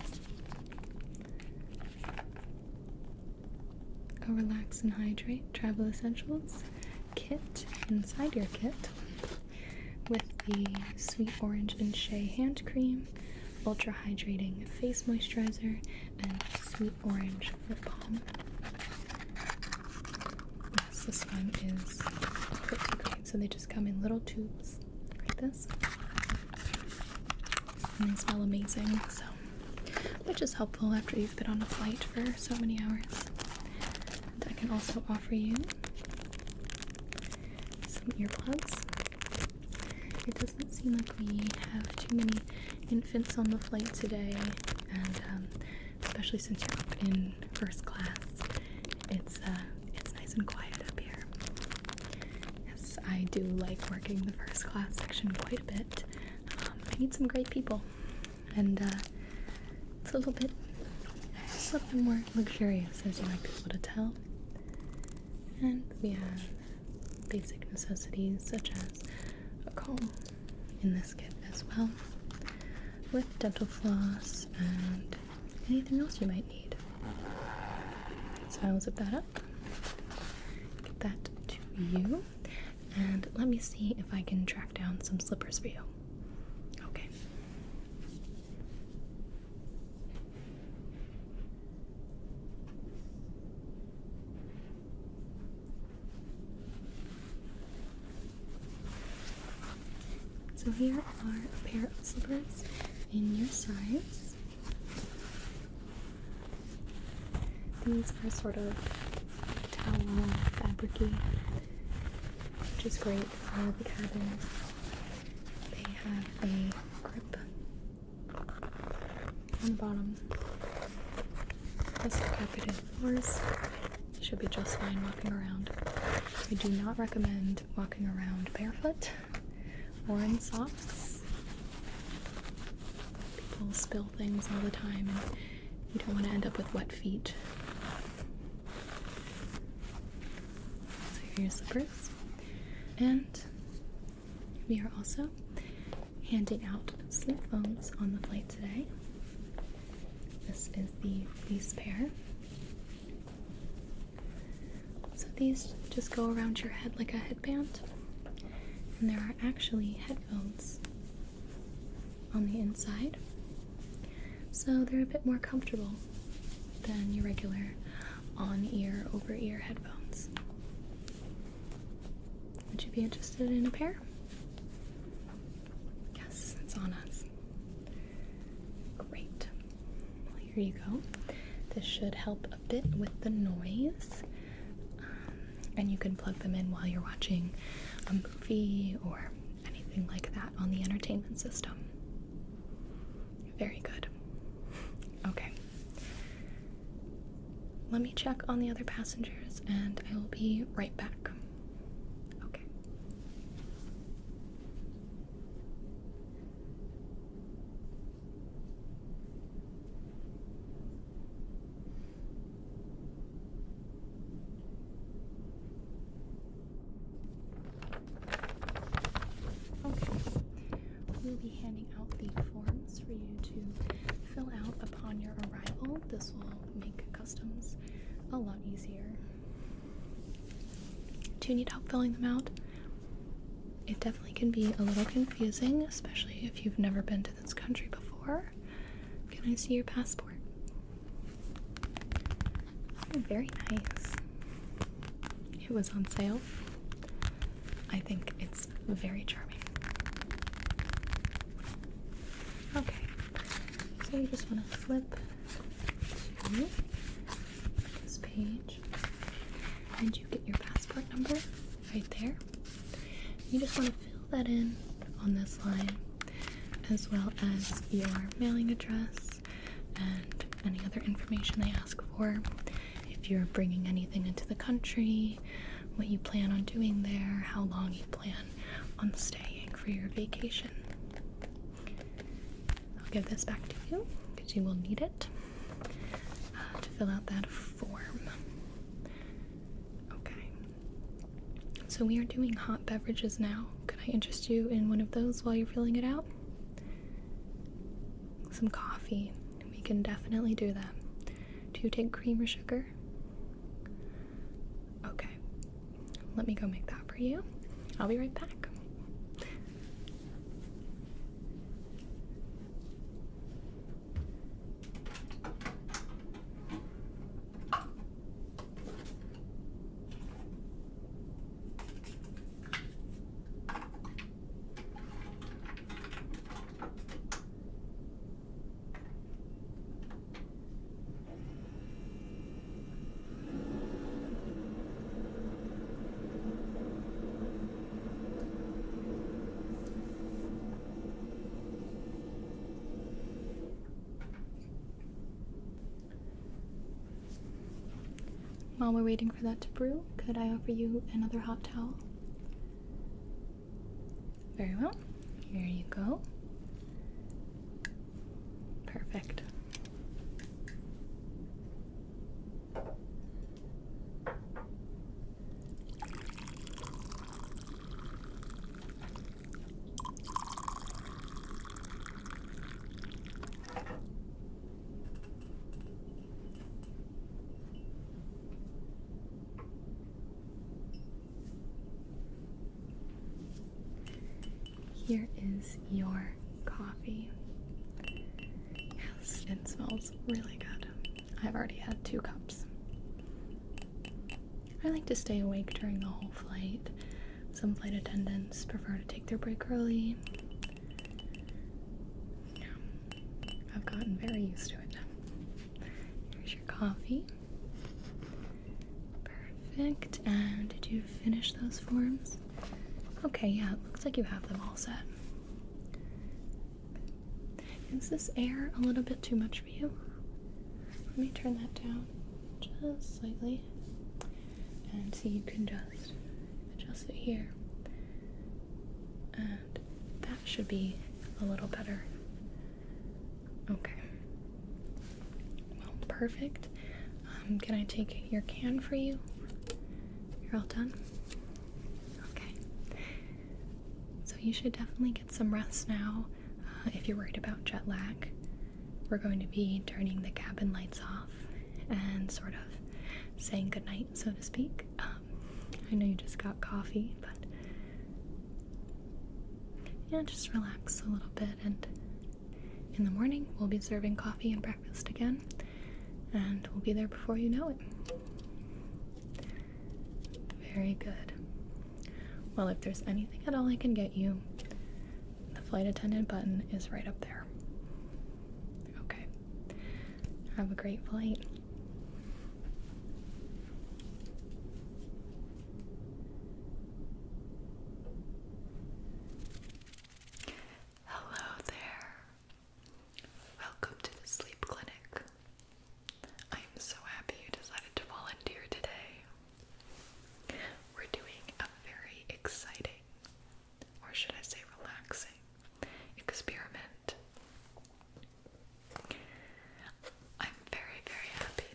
a Relax and Hydrate Travel Essentials kit inside your kit with the Sweet Orange and Shea hand cream, ultra hydrating face moisturizer, and Sweet Orange lip balm. Yes, this one is pretty great. So they just come in little tubes like this, and they smell amazing. So, which is helpful after you've been on a flight for so many hours. And I can also offer you some earplugs. It doesn't seem like we have too many infants on the flight today, and especially since you're up in first class, it's nice and quiet up here. Yes, I do like working the first class section quite a bit. I meet some great people, and it's a little bit more luxurious, as you might be able to tell. And we have basic necessities such as a comb in this kit as well, with dental floss and anything else you might need. So I'll zip that up, get that to you, and let me see if I can track down some slippers for you. Okay. So here are a pair of slippers in your size. These are sort of towel fabric-y, which is great for the cabin. They have a grip on the bottom. Plus the carpeted floors. You should be just fine walking around. I do not recommend walking around barefoot or in socks. People spill things all the time, and you don't want to end up with wet feet. So here are your slippers. And we are also handing out sleep phones on the flight today. This is the fleece pair. So these just go around your head like a headband. And there are actually headphones on the inside, so they're a bit more comfortable than your regular on-ear, over-ear headphones. Would you be interested in a pair? Yes, it's on us. Great. Well, here you go. This should help a bit with the noise, and you can plug them in while you're watching a movie or anything like that on the entertainment system. Very good. Okay. Let me check on the other passengers and I will be right back. Okay. We'll be handing out the forms for you to fill out upon your arrival. This will make systems a lot easier. Do you need help filling them out? It definitely can be a little confusing, especially if you've never been to this country before. Can I see your passport? Oh, very nice. It was on sale. I think it's very charming. Okay, so you just want to flip to this page, and you get your passport number right there. You just want to fill that in on this line, as well as your mailing address and any other information they ask for. If you're bringing anything into the country, what you plan on doing there, how long you plan on staying for your vacation. I'll give this back to you because you will need it to fill out that form. Okay. So we are doing hot beverages now. Could I interest you in one of those while you're filling it out? Some coffee. We can definitely do that. Do you take cream or sugar? Okay. Let me go make that for you. I'll be right back. While we're waiting for that to brew, could I offer you another hot towel? Very well. Here you go. Perfect. Here is your coffee. Yes, it smells really good. I've already had 2 cups. I like to stay awake during the whole flight. Some flight attendants prefer to take their break early. I've gotten very used to it. Here's your coffee. Perfect. And did you finish those forms? Okay, yeah, it looks like you have them all set. Is this air a little bit too much for you? Let me turn that down just slightly. And so you can just adjust it here. And that should be a little better. Okay. Well, perfect. Can I take your can for you? You're all done? You should definitely get some rest now. If you're worried about jet lag, we're going to be turning the cabin lights off and sort of saying goodnight, so to speak. I know you just got coffee, but yeah, just relax a little bit, and in the morning we'll be serving coffee and breakfast again, and we'll be there before you know it. Very good. Well, if there's anything at all I can get you, the flight attendant button is right up there. Okay. Have a great flight. Hello there. Welcome to the sleep clinic. I'm so happy you decided to volunteer today. We're doing a very exciting, or should I say relaxing, experiment. I'm very, very happy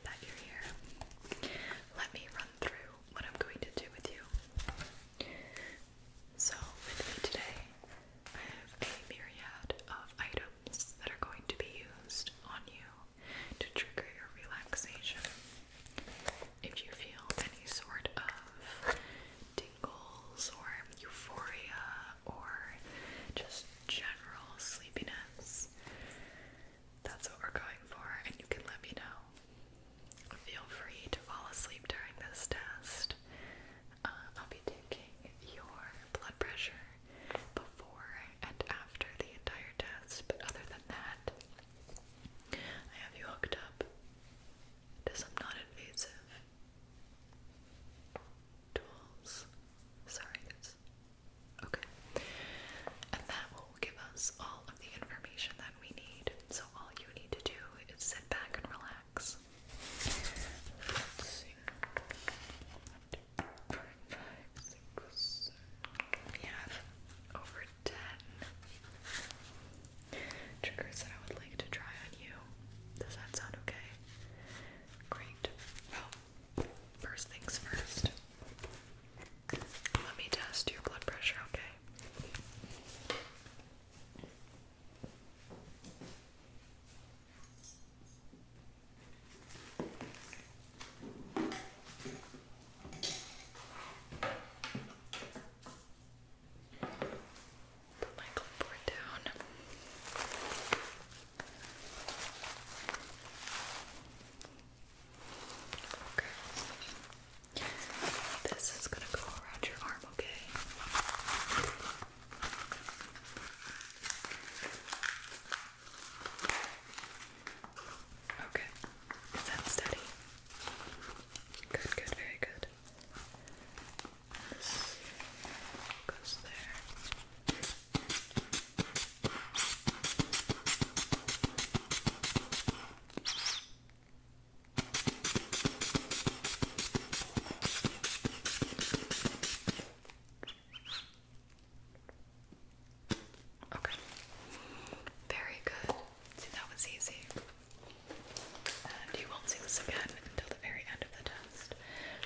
again until the very end of the test.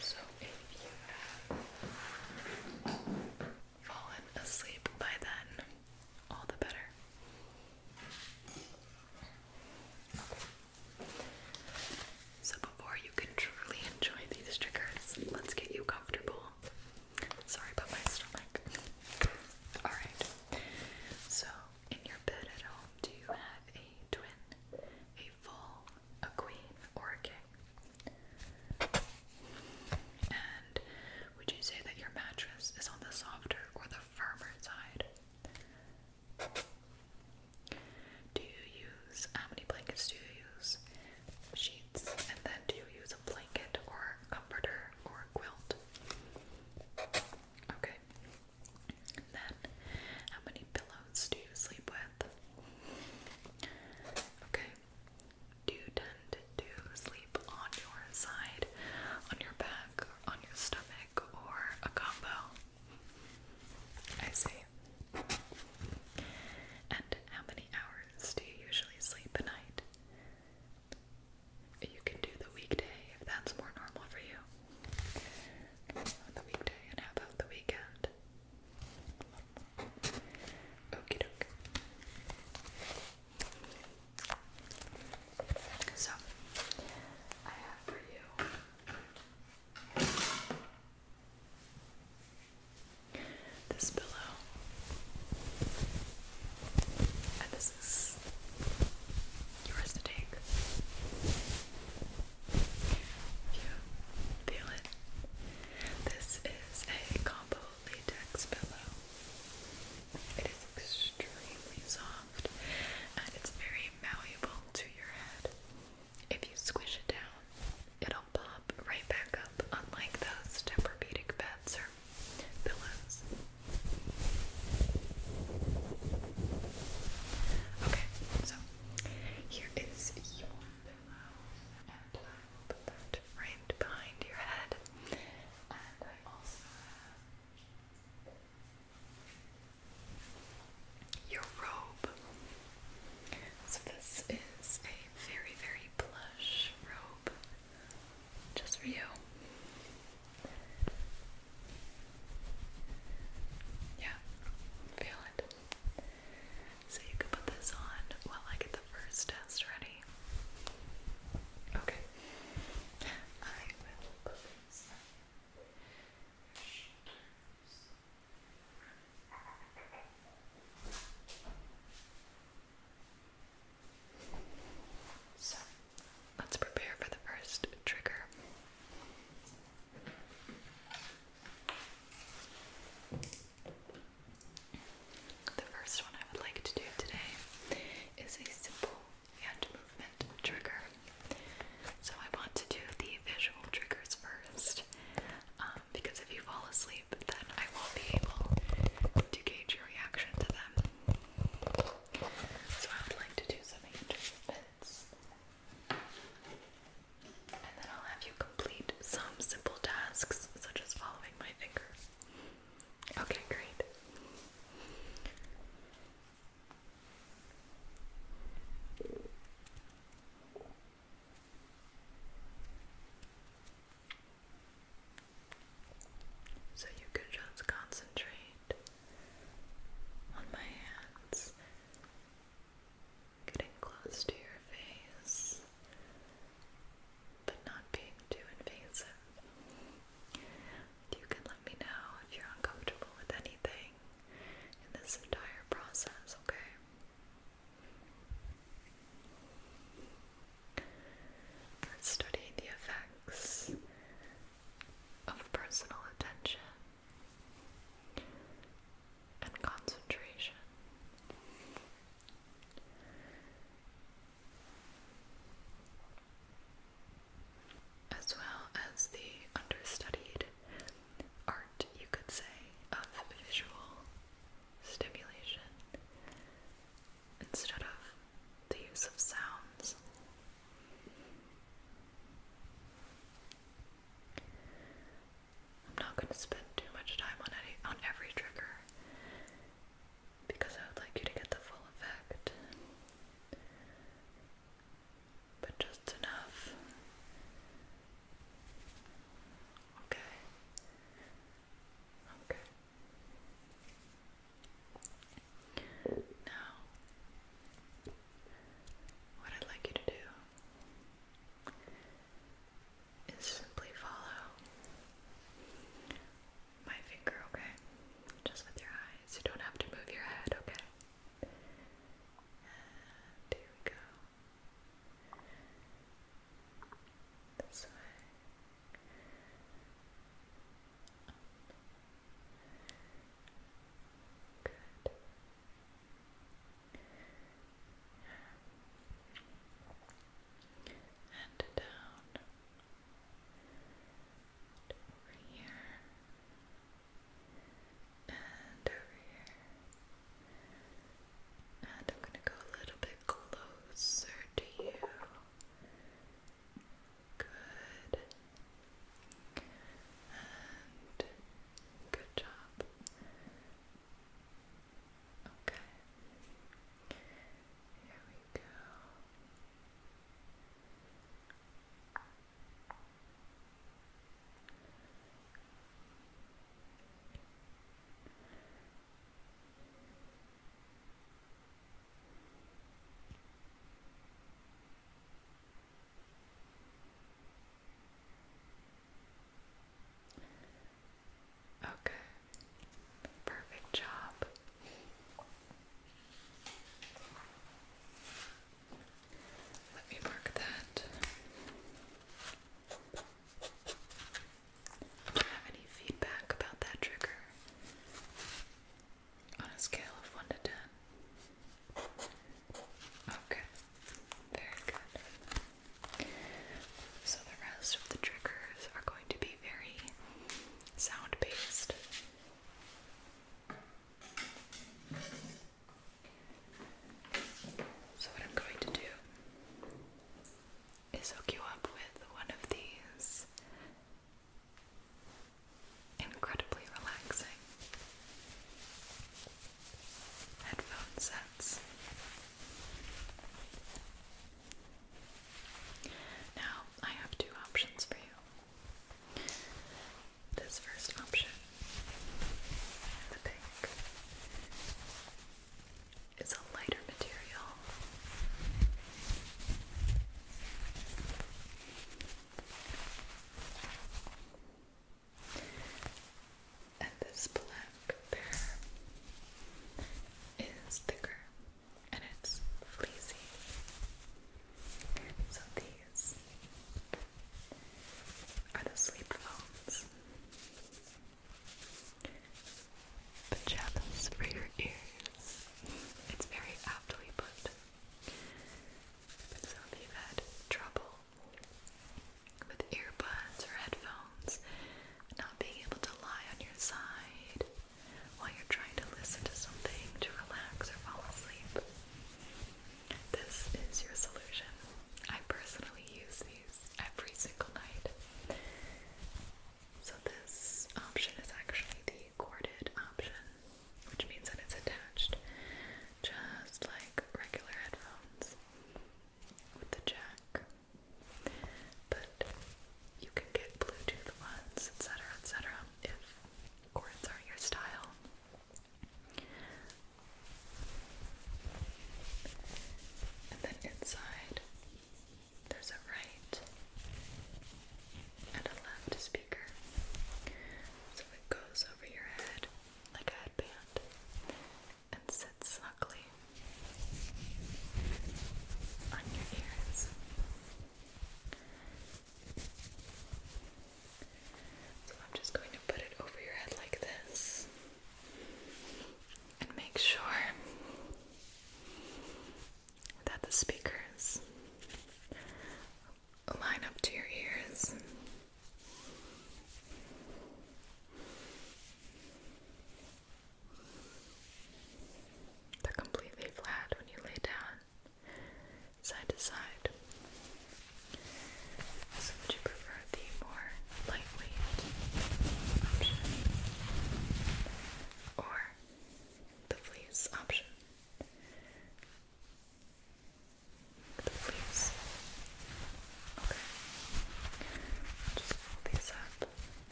So if you have fallen asleep by then, all the better. So before you can truly enjoy these triggers, let's get you comfortable. Sorry about my stomach. Alright, so in your bed at home, do you have a twin, a full, a queen, or a king?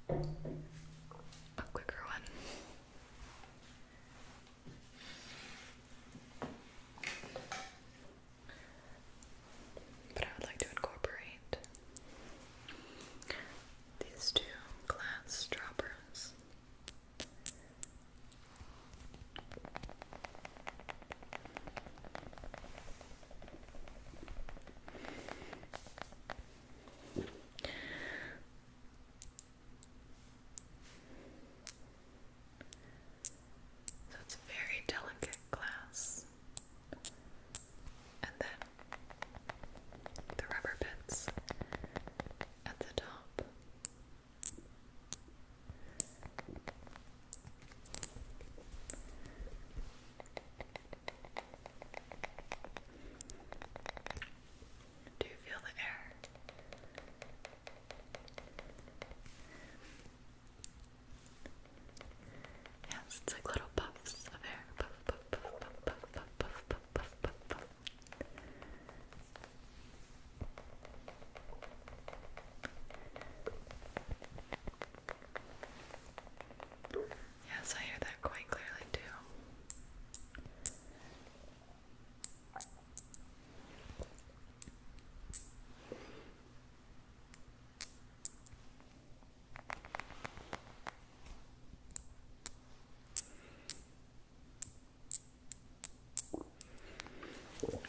a quicker one. But I would like to incorporate these two glass droppers. So it's very delicate glass. And then the rubber bits at the top. Do you feel the air? Yes, it's like little puffs of air. Puff, puff, puff, puff, puff, puff, puff, puff, puff, puff, puff. Yes, I hear that quite clearly too.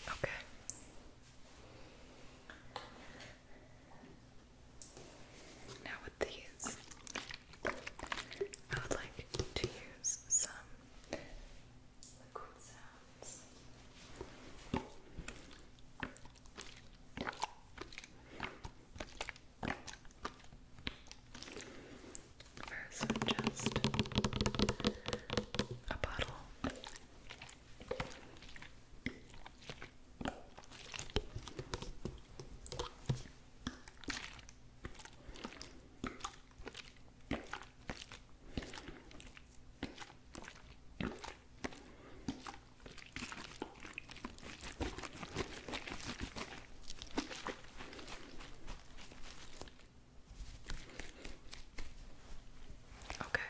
Okay. Now with these, I would like to use some liquid sounds. First, just a bottle. Okay.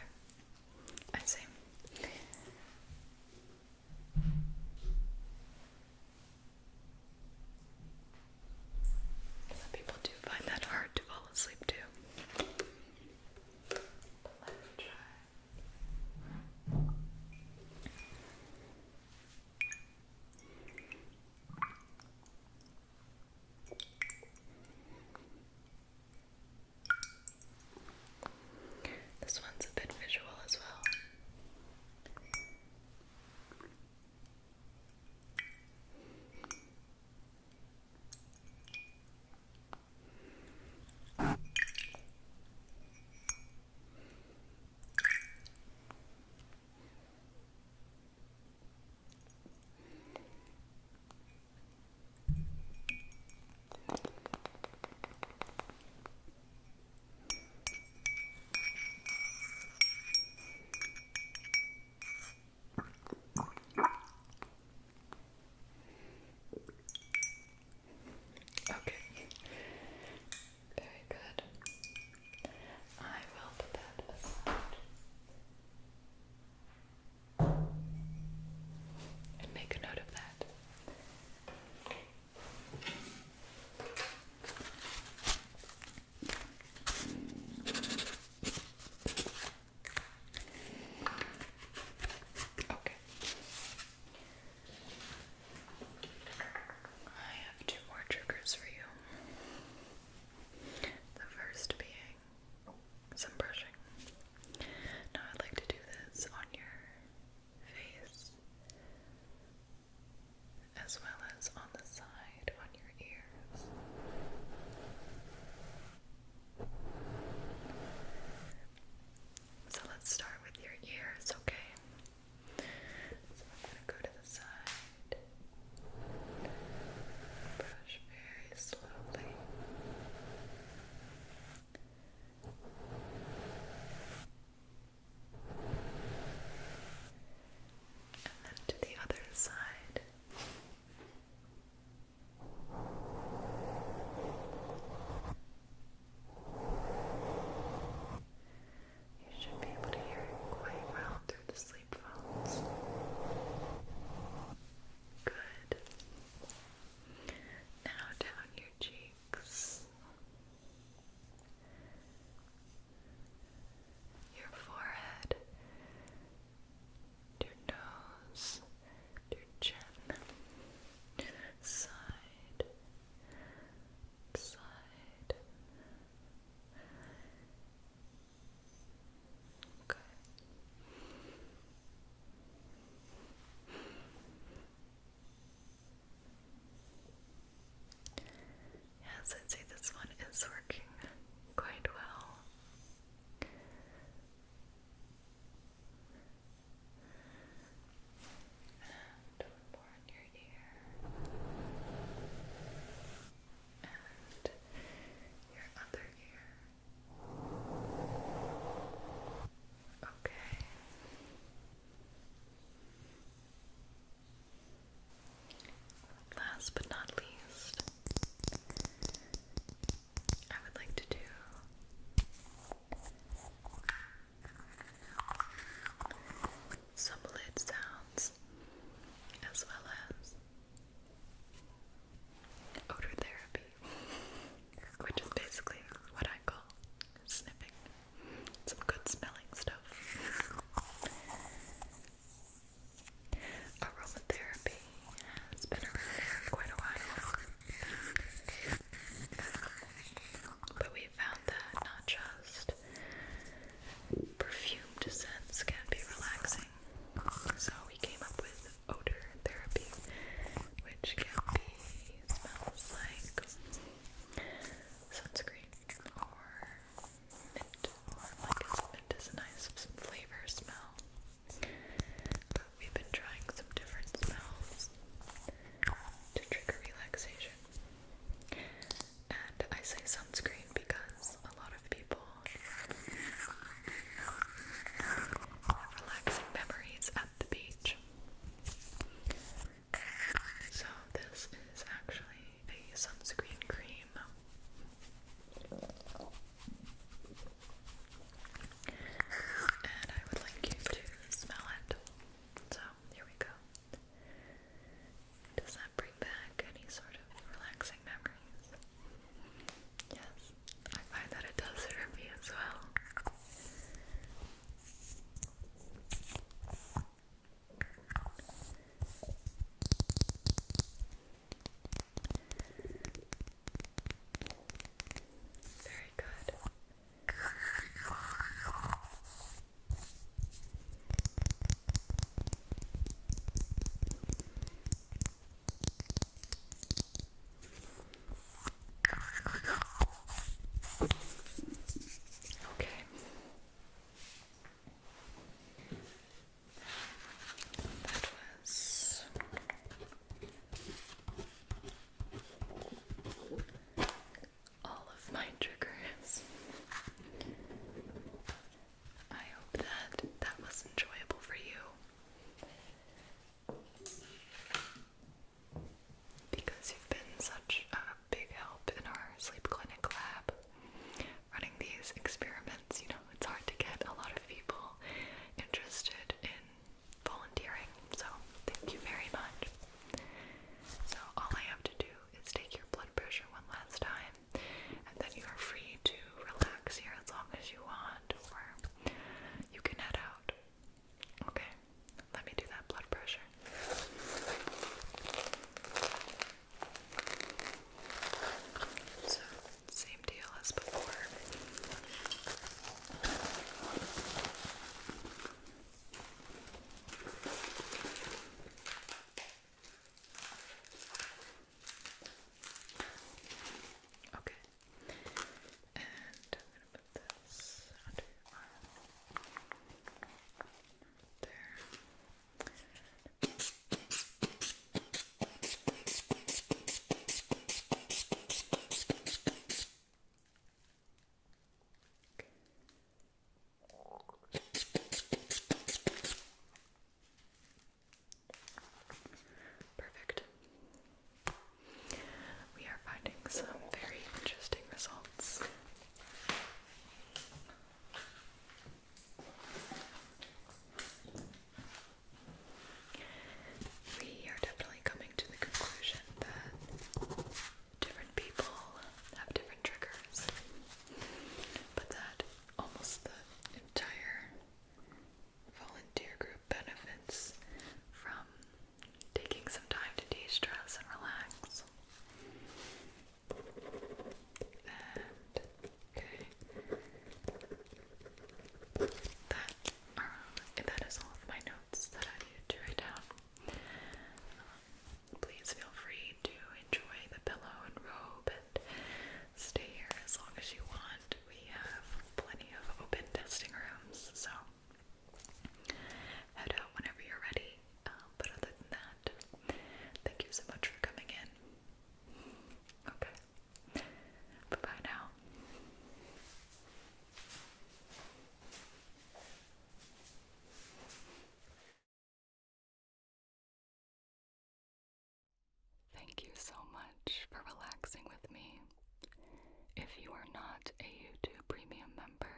a YouTube Premium member,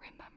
remember